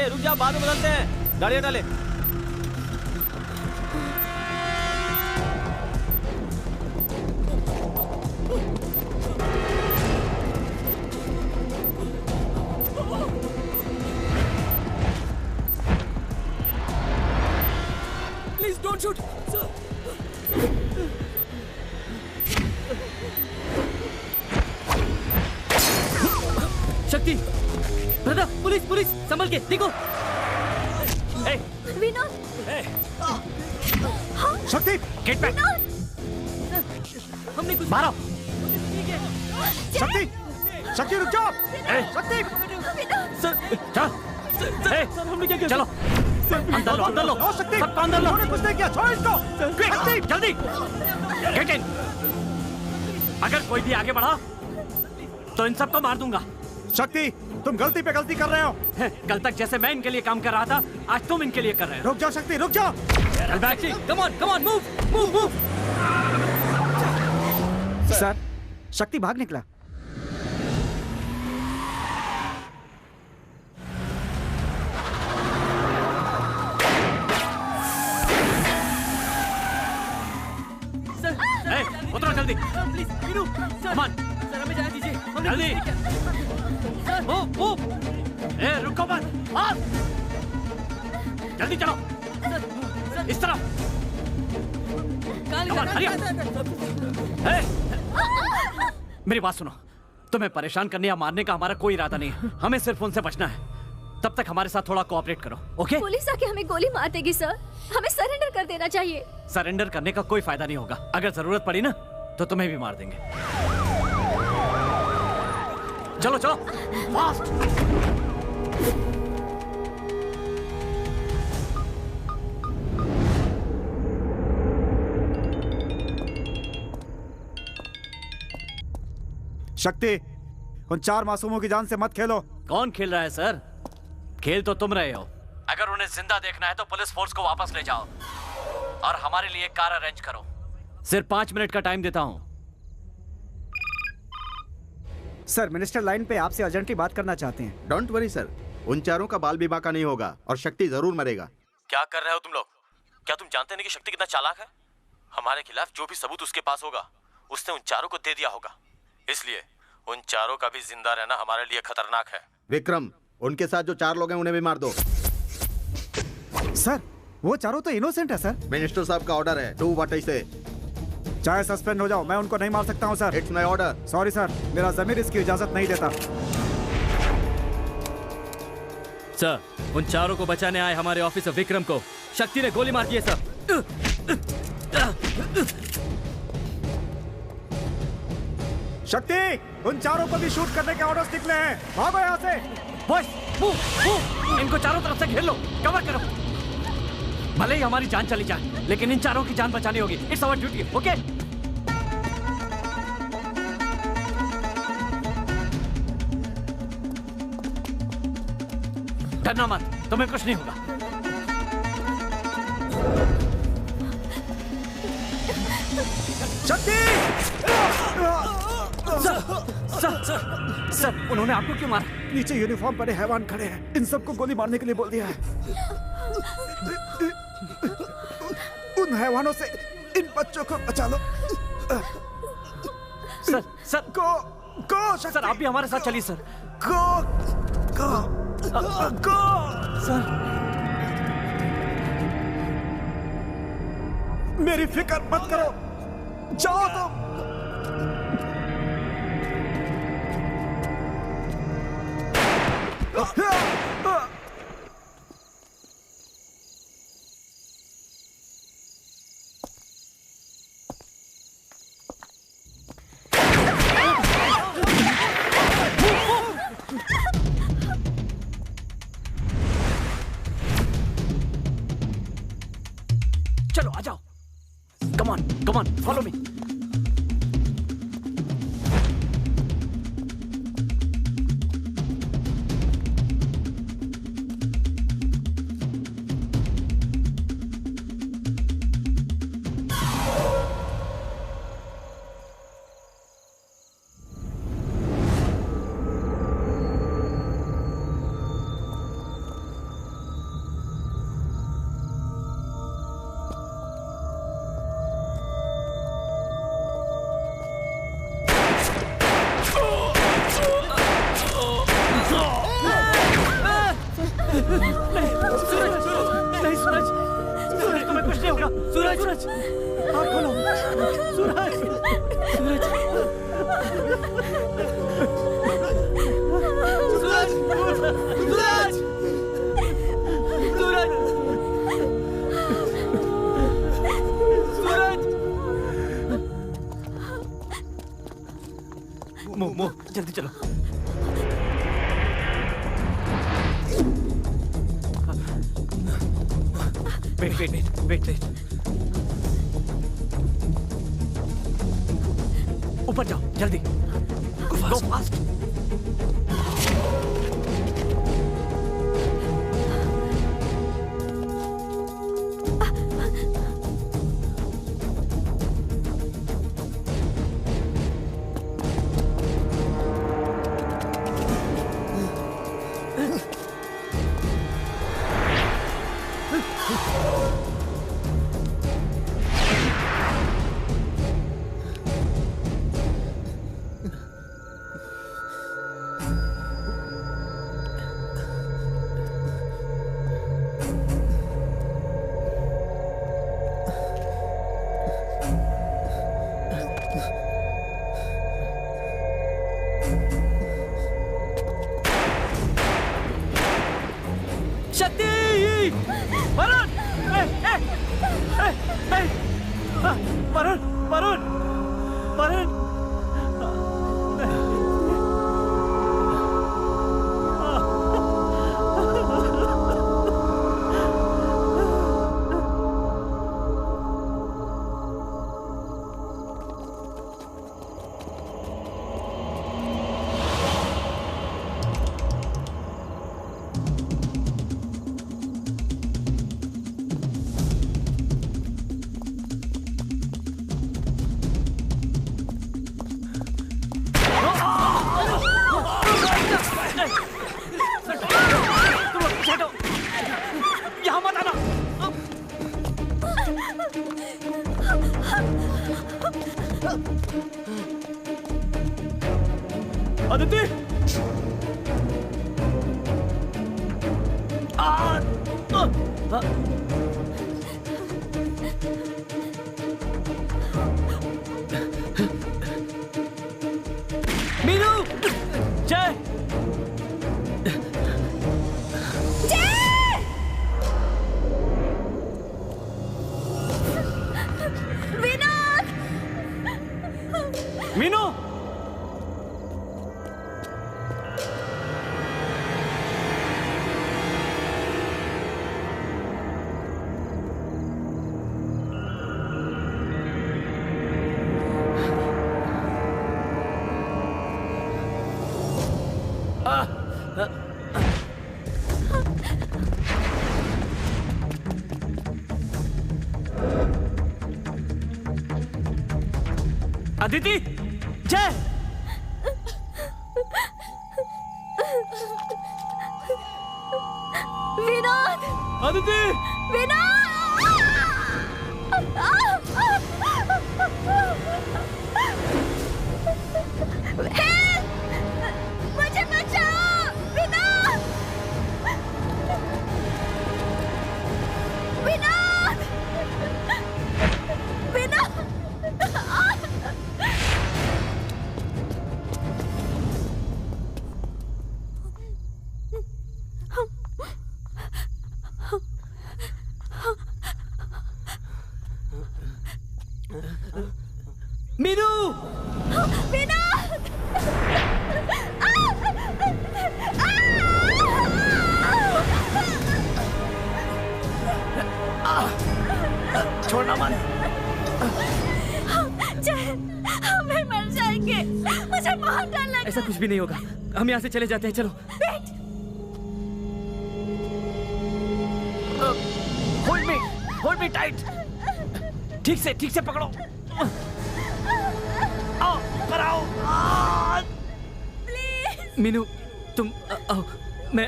H: रुक जा, बाद में बदलते हैं। गाड़ी हटा ले।
L: Please don't shoot. शक्ति, ब्रदर, पुलिस पुलिस, संभल के, देखो।
D: विनोद।
G: शक्ति,
B: गेट बैक।
L: हमने कुछ
B: मारो।
G: शक्ति, शक्ति रुक जाओ। शक्ति,
L: सर हमने क्या किया?
B: चलो अंदर लो, अंदर लो।
G: शक्ति,
B: सबको अंदर लो।
G: कुछ नहीं किया, छोड़ो इसको।
B: शक्ति, जल्दी गेट इन। अगर कोई भी आगे बढ़ा तो इन सबको मार दूंगा।
G: शक्ति, तुम गलती पे गलती कर रहे हो।
B: कल तक जैसे मैं इनके लिए काम कर रहा था, आज तुम इनके लिए कर रहे हो।
G: रुक जाओ शक्ति, रुक जाओ।
B: चल back.
L: Come on, move move move.
G: Sir, शक्ति भाग निकला।
B: उतरो जल्दी।
L: प्लीज वीरू, सर हमें जाने दीजिए।
B: जल्दी। मूव। रुको मत। जल्दी चलो। इस तरफ। मेरी बात सुनो, तुम्हें परेशान करने या मारने का हमारा कोई इरादा नहीं है। हमें सिर्फ उनसे बचना है। तब तक हमारे साथ थोड़ा कोऑपरेट करो, ओके?
I: पुलिस आके हमें गोली मार देगी सर, हमें सरेंडर कर देना चाहिए।
B: सरेंडर करने का कोई फायदा नहीं होगा। अगर जरूरत पड़ी ना तो तुम्हें भी मार देंगे। चलो चलो फास्ट।
G: शक्ति, उन 4 मासूमों की जान से मत खेलो।
B: कौन खेल रहा है सर? खेल तो तुम रहे हो। अगर उन्हें जिंदा देखना है तो पुलिस फोर्स को वापस ले जाओ और हमारे लिए कार अरेंज करो। सिर्फ 5 मिनट का टाइम देता हूं।
G: सर, मिनिस्टर लाइन पे आपसे अर्जेंटली बात करना चाहते हैं।
C: डोंट वरी सर, उन चारों का बाल भी बाका नहीं होगा और शक्ति जरूर मरेगा।
H: क्या कर रहे हो तुम लोग? क्या तुम जानते नहीं कि शक्ति कितना चालाक है? हमारे खिलाफ जो भी सबूत उसके पास होगा उसने उन चारों को दे दिया होगा। इसलिए उन चारों का भी जिंदा रहना हमारे लिए खतरनाक है।
C: विक्रम, उनके साथ जो 4 लोग हैं उन्हें भी मार दो।
G: सर, वो चारों तो इनोसेंट है सर।
C: मिनिस्टर साहब का ऑर्डर है, डू व्हाट आई से।
G: चाहे सस्पेंड हो जाओ, मैं उनको नहीं मार सकता हूँ sir.
C: It's my order.
G: Sorry sir, मेरा जमीर इसकी इजाजत नहीं देता।
L: सर, उन चारों को बचाने आए हमारे ऑफिसर विक्रम को शक्ति ने गोली मार दी है सर।
G: शक्ति, उन चारों को भी शूट करने के ऑर्डर्स निकले हैं। भागो यहाँ से।
B: Boys, move, move. इनको चारों तरफ से घेर लो, कवर करो। भले ही हमारी जान चली जाए, लेकिन इन चारों की जान बचानी होगी। It's our duty, okay? डरना मत, तुम्हें कुछ नहीं होगा।
G: शक्ति!
B: सर, उन्होंने आपको क्यों मारा?
G: नीचे यूनिफॉर्म पहने हैवान खड़े हैं, इन सबको गोली मारने के लिए बोल दिया है। उन हैवानों से इन बच्चों को बचा लो।
B: सर,
G: गो
B: सर, आप भी हमारे साथ चलिए सर।
G: गो
B: सर,
G: मेरी फिक्र मत करो, जाओ तुम।
B: चलो आ जाओ। Come on, follow me. जल्दी चलो। वेट। ऊपर जाओ, जल्दी। गो फास्ट। मीनू! अदिति, जय!
D: विनोद!
B: अदिति!
D: मुझे बचाओ! विनोद! विनोद! विनोद!
L: मीनू!
B: छोड़ना मत।
D: हमें मर जाएंगे। मुझे बहुत डर लग रहा है।
L: ऐसा कुछ भी नहीं होगा, हम यहाँ से चले जाते हैं, चलो।
B: Hold me tight. ठीक से पकड़ो। आओ, पर आओ।
L: मीनू, तुम आओ, मैं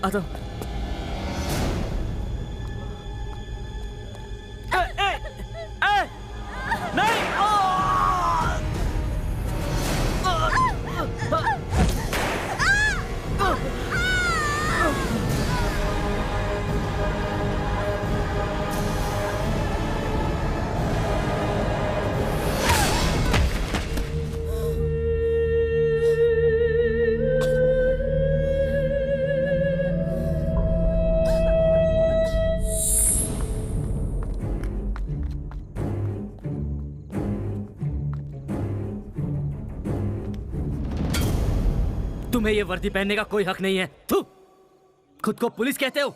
L: आता हूँ।
B: नहीं!
L: तुम्हें ये वर्दी पहनने का कोई हक नहीं है। थू! खुद को पुलिस कहते हो?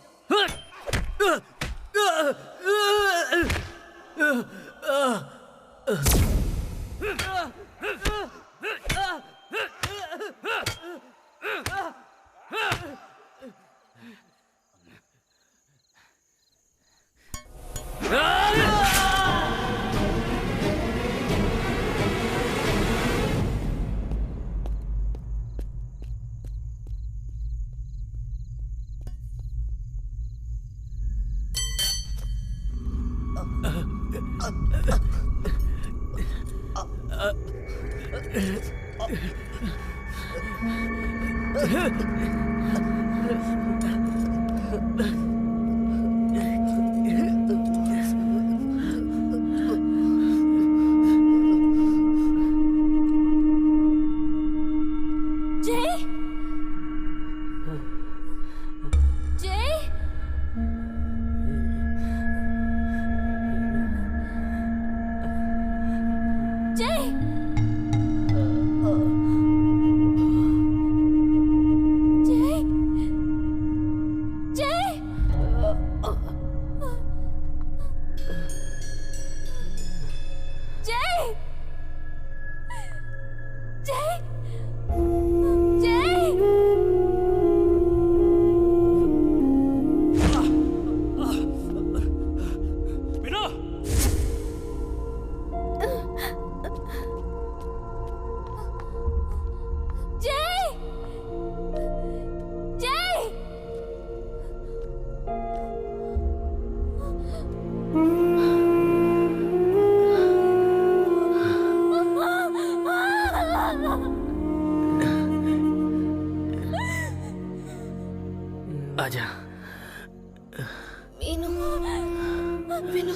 L: आजा।
D: मीनू, मीनू, मीनू।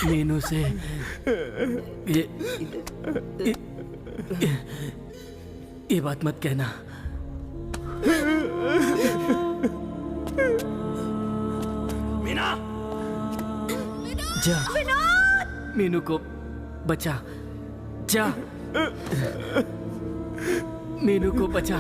L: मीनू से ये बात मत कहना। जा मीनू को बचा, जा मीनू को बचा।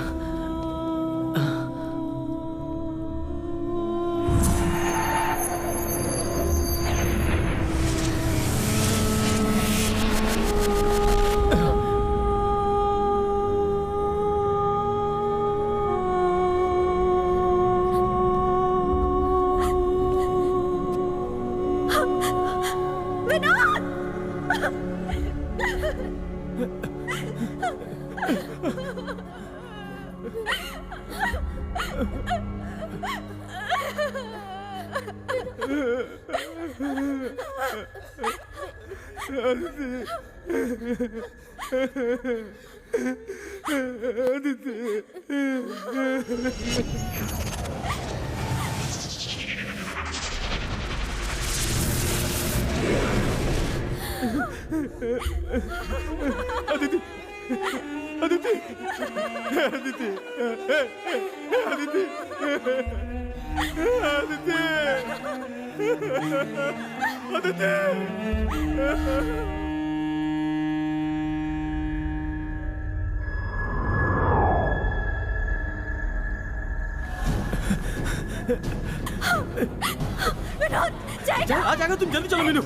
H: आ जाएगा, तुम जल्दी चलो मीनू,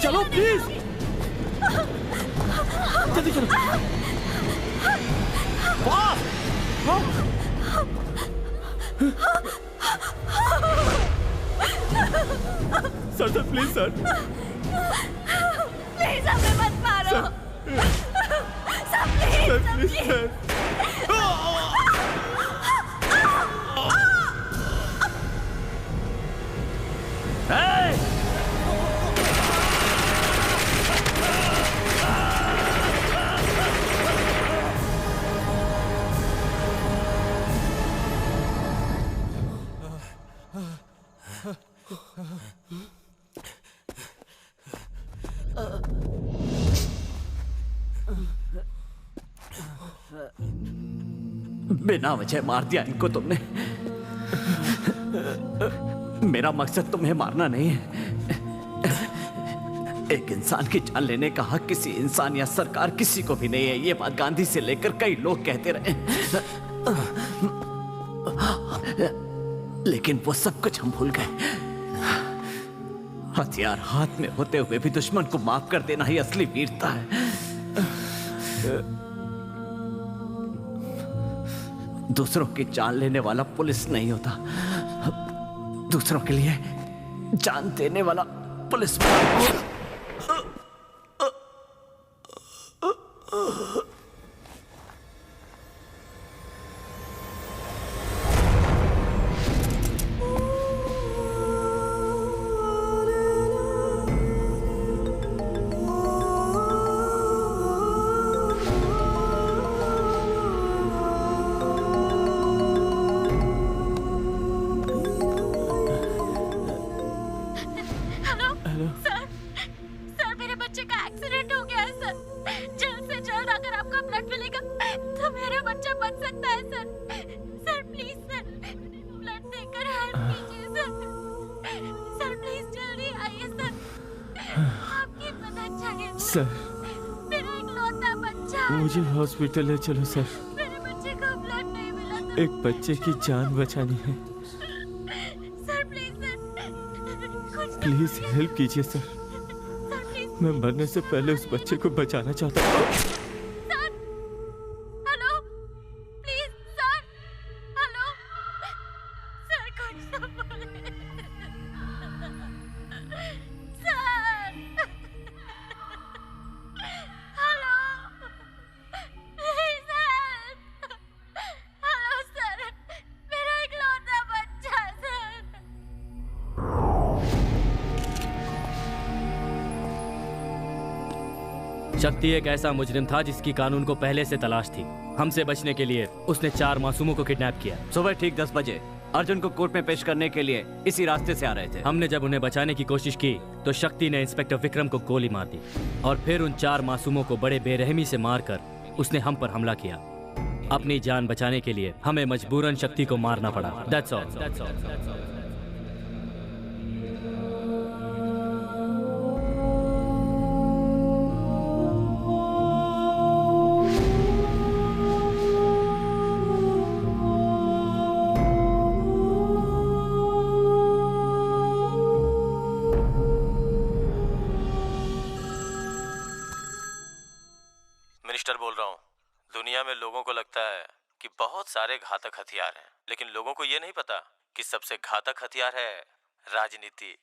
H: चलो प्लीज, जल्दी चलो। Sir sir please sir,
D: please हमें मत मारो सर, प्लीज सर।
B: बिना वजह मार दिया इनको तुमने। मेरा मकसद तुम्हें मारना नहीं है। एक इंसान की जान लेने का हक किसी इंसान या सरकार किसी को भी नहीं है। ये बात गांधी से लेकर कई लोग कहते रहे, लेकिन वो सब कुछ हम भूल गए। हथियार हाथ में होते हुए भी दुश्मन को माफ कर देना ही असली वीरता है। दूसरों की जान लेने वाला पुलिस नहीं होता, दूसरों के लिए जान देने वाला पुलिस वाला।
H: मुझे हॉस्पिटल ले चलो सर,
D: मेरे बच्चे को ब्लड नहीं मिला तो।
H: एक बच्चे की जान बचानी है।
D: Sir please sir,
H: please help कीजिए सर, मैं मरने से पहले उस बच्चे को बचाना चाहता हूँ।
L: शक्ति एक ऐसा मुजरिम था जिसकी कानून को पहले से तलाश थी। हमसे बचने के लिए उसने 4 मासूमों को किडनैप किया।
B: सुबह ठीक 10 बजे अर्जुन को कोर्ट में पेश करने के लिए इसी रास्ते से आ रहे थे।
L: हमने जब उन्हें बचाने की कोशिश की तो शक्ति ने इंस्पेक्टर विक्रम को गोली मार दी और फिर उन 4 मासूमों को बड़े बेरहमी से मारकर उसने हम पर हमला किया। अपनी जान बचाने के लिए हमें मजबूरन शक्ति को मारना पड़ा। That's all.
H: लगता है कि बहुत सारे घातक हथियार हैं, लेकिन लोगों को ये नहीं पता कि सबसे घातक हथियार है राजनीति।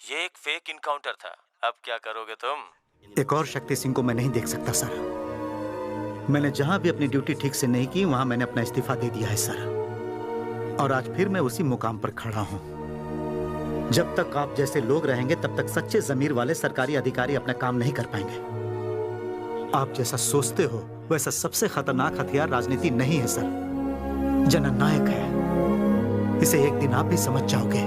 H: ये एक फेक इनकाउंटर था। अब क्या करोगे तुम?
E: एक और शक्ति सिंह को मैं नहीं देख सकता सर। मैंने जहां भी अपनी ड्यूटी ठीक से नहीं की वहां मैंने अपना इस्तीफा दे दिया है सर, और आज फिर मैं उसी मुकाम पर खड़ा हूं। जब तक आप जैसे लोग रहेंगे तब तक सच्चे जमीर वाले सरकारी अधिकारी अपना काम नहीं कर पाएंगे। आप जैसा सोचते हो वैसा सबसे खतरनाक हथियार राजनीति नहीं है सर, जननायक है। इसे एक दिन आप भी समझ जाओगे।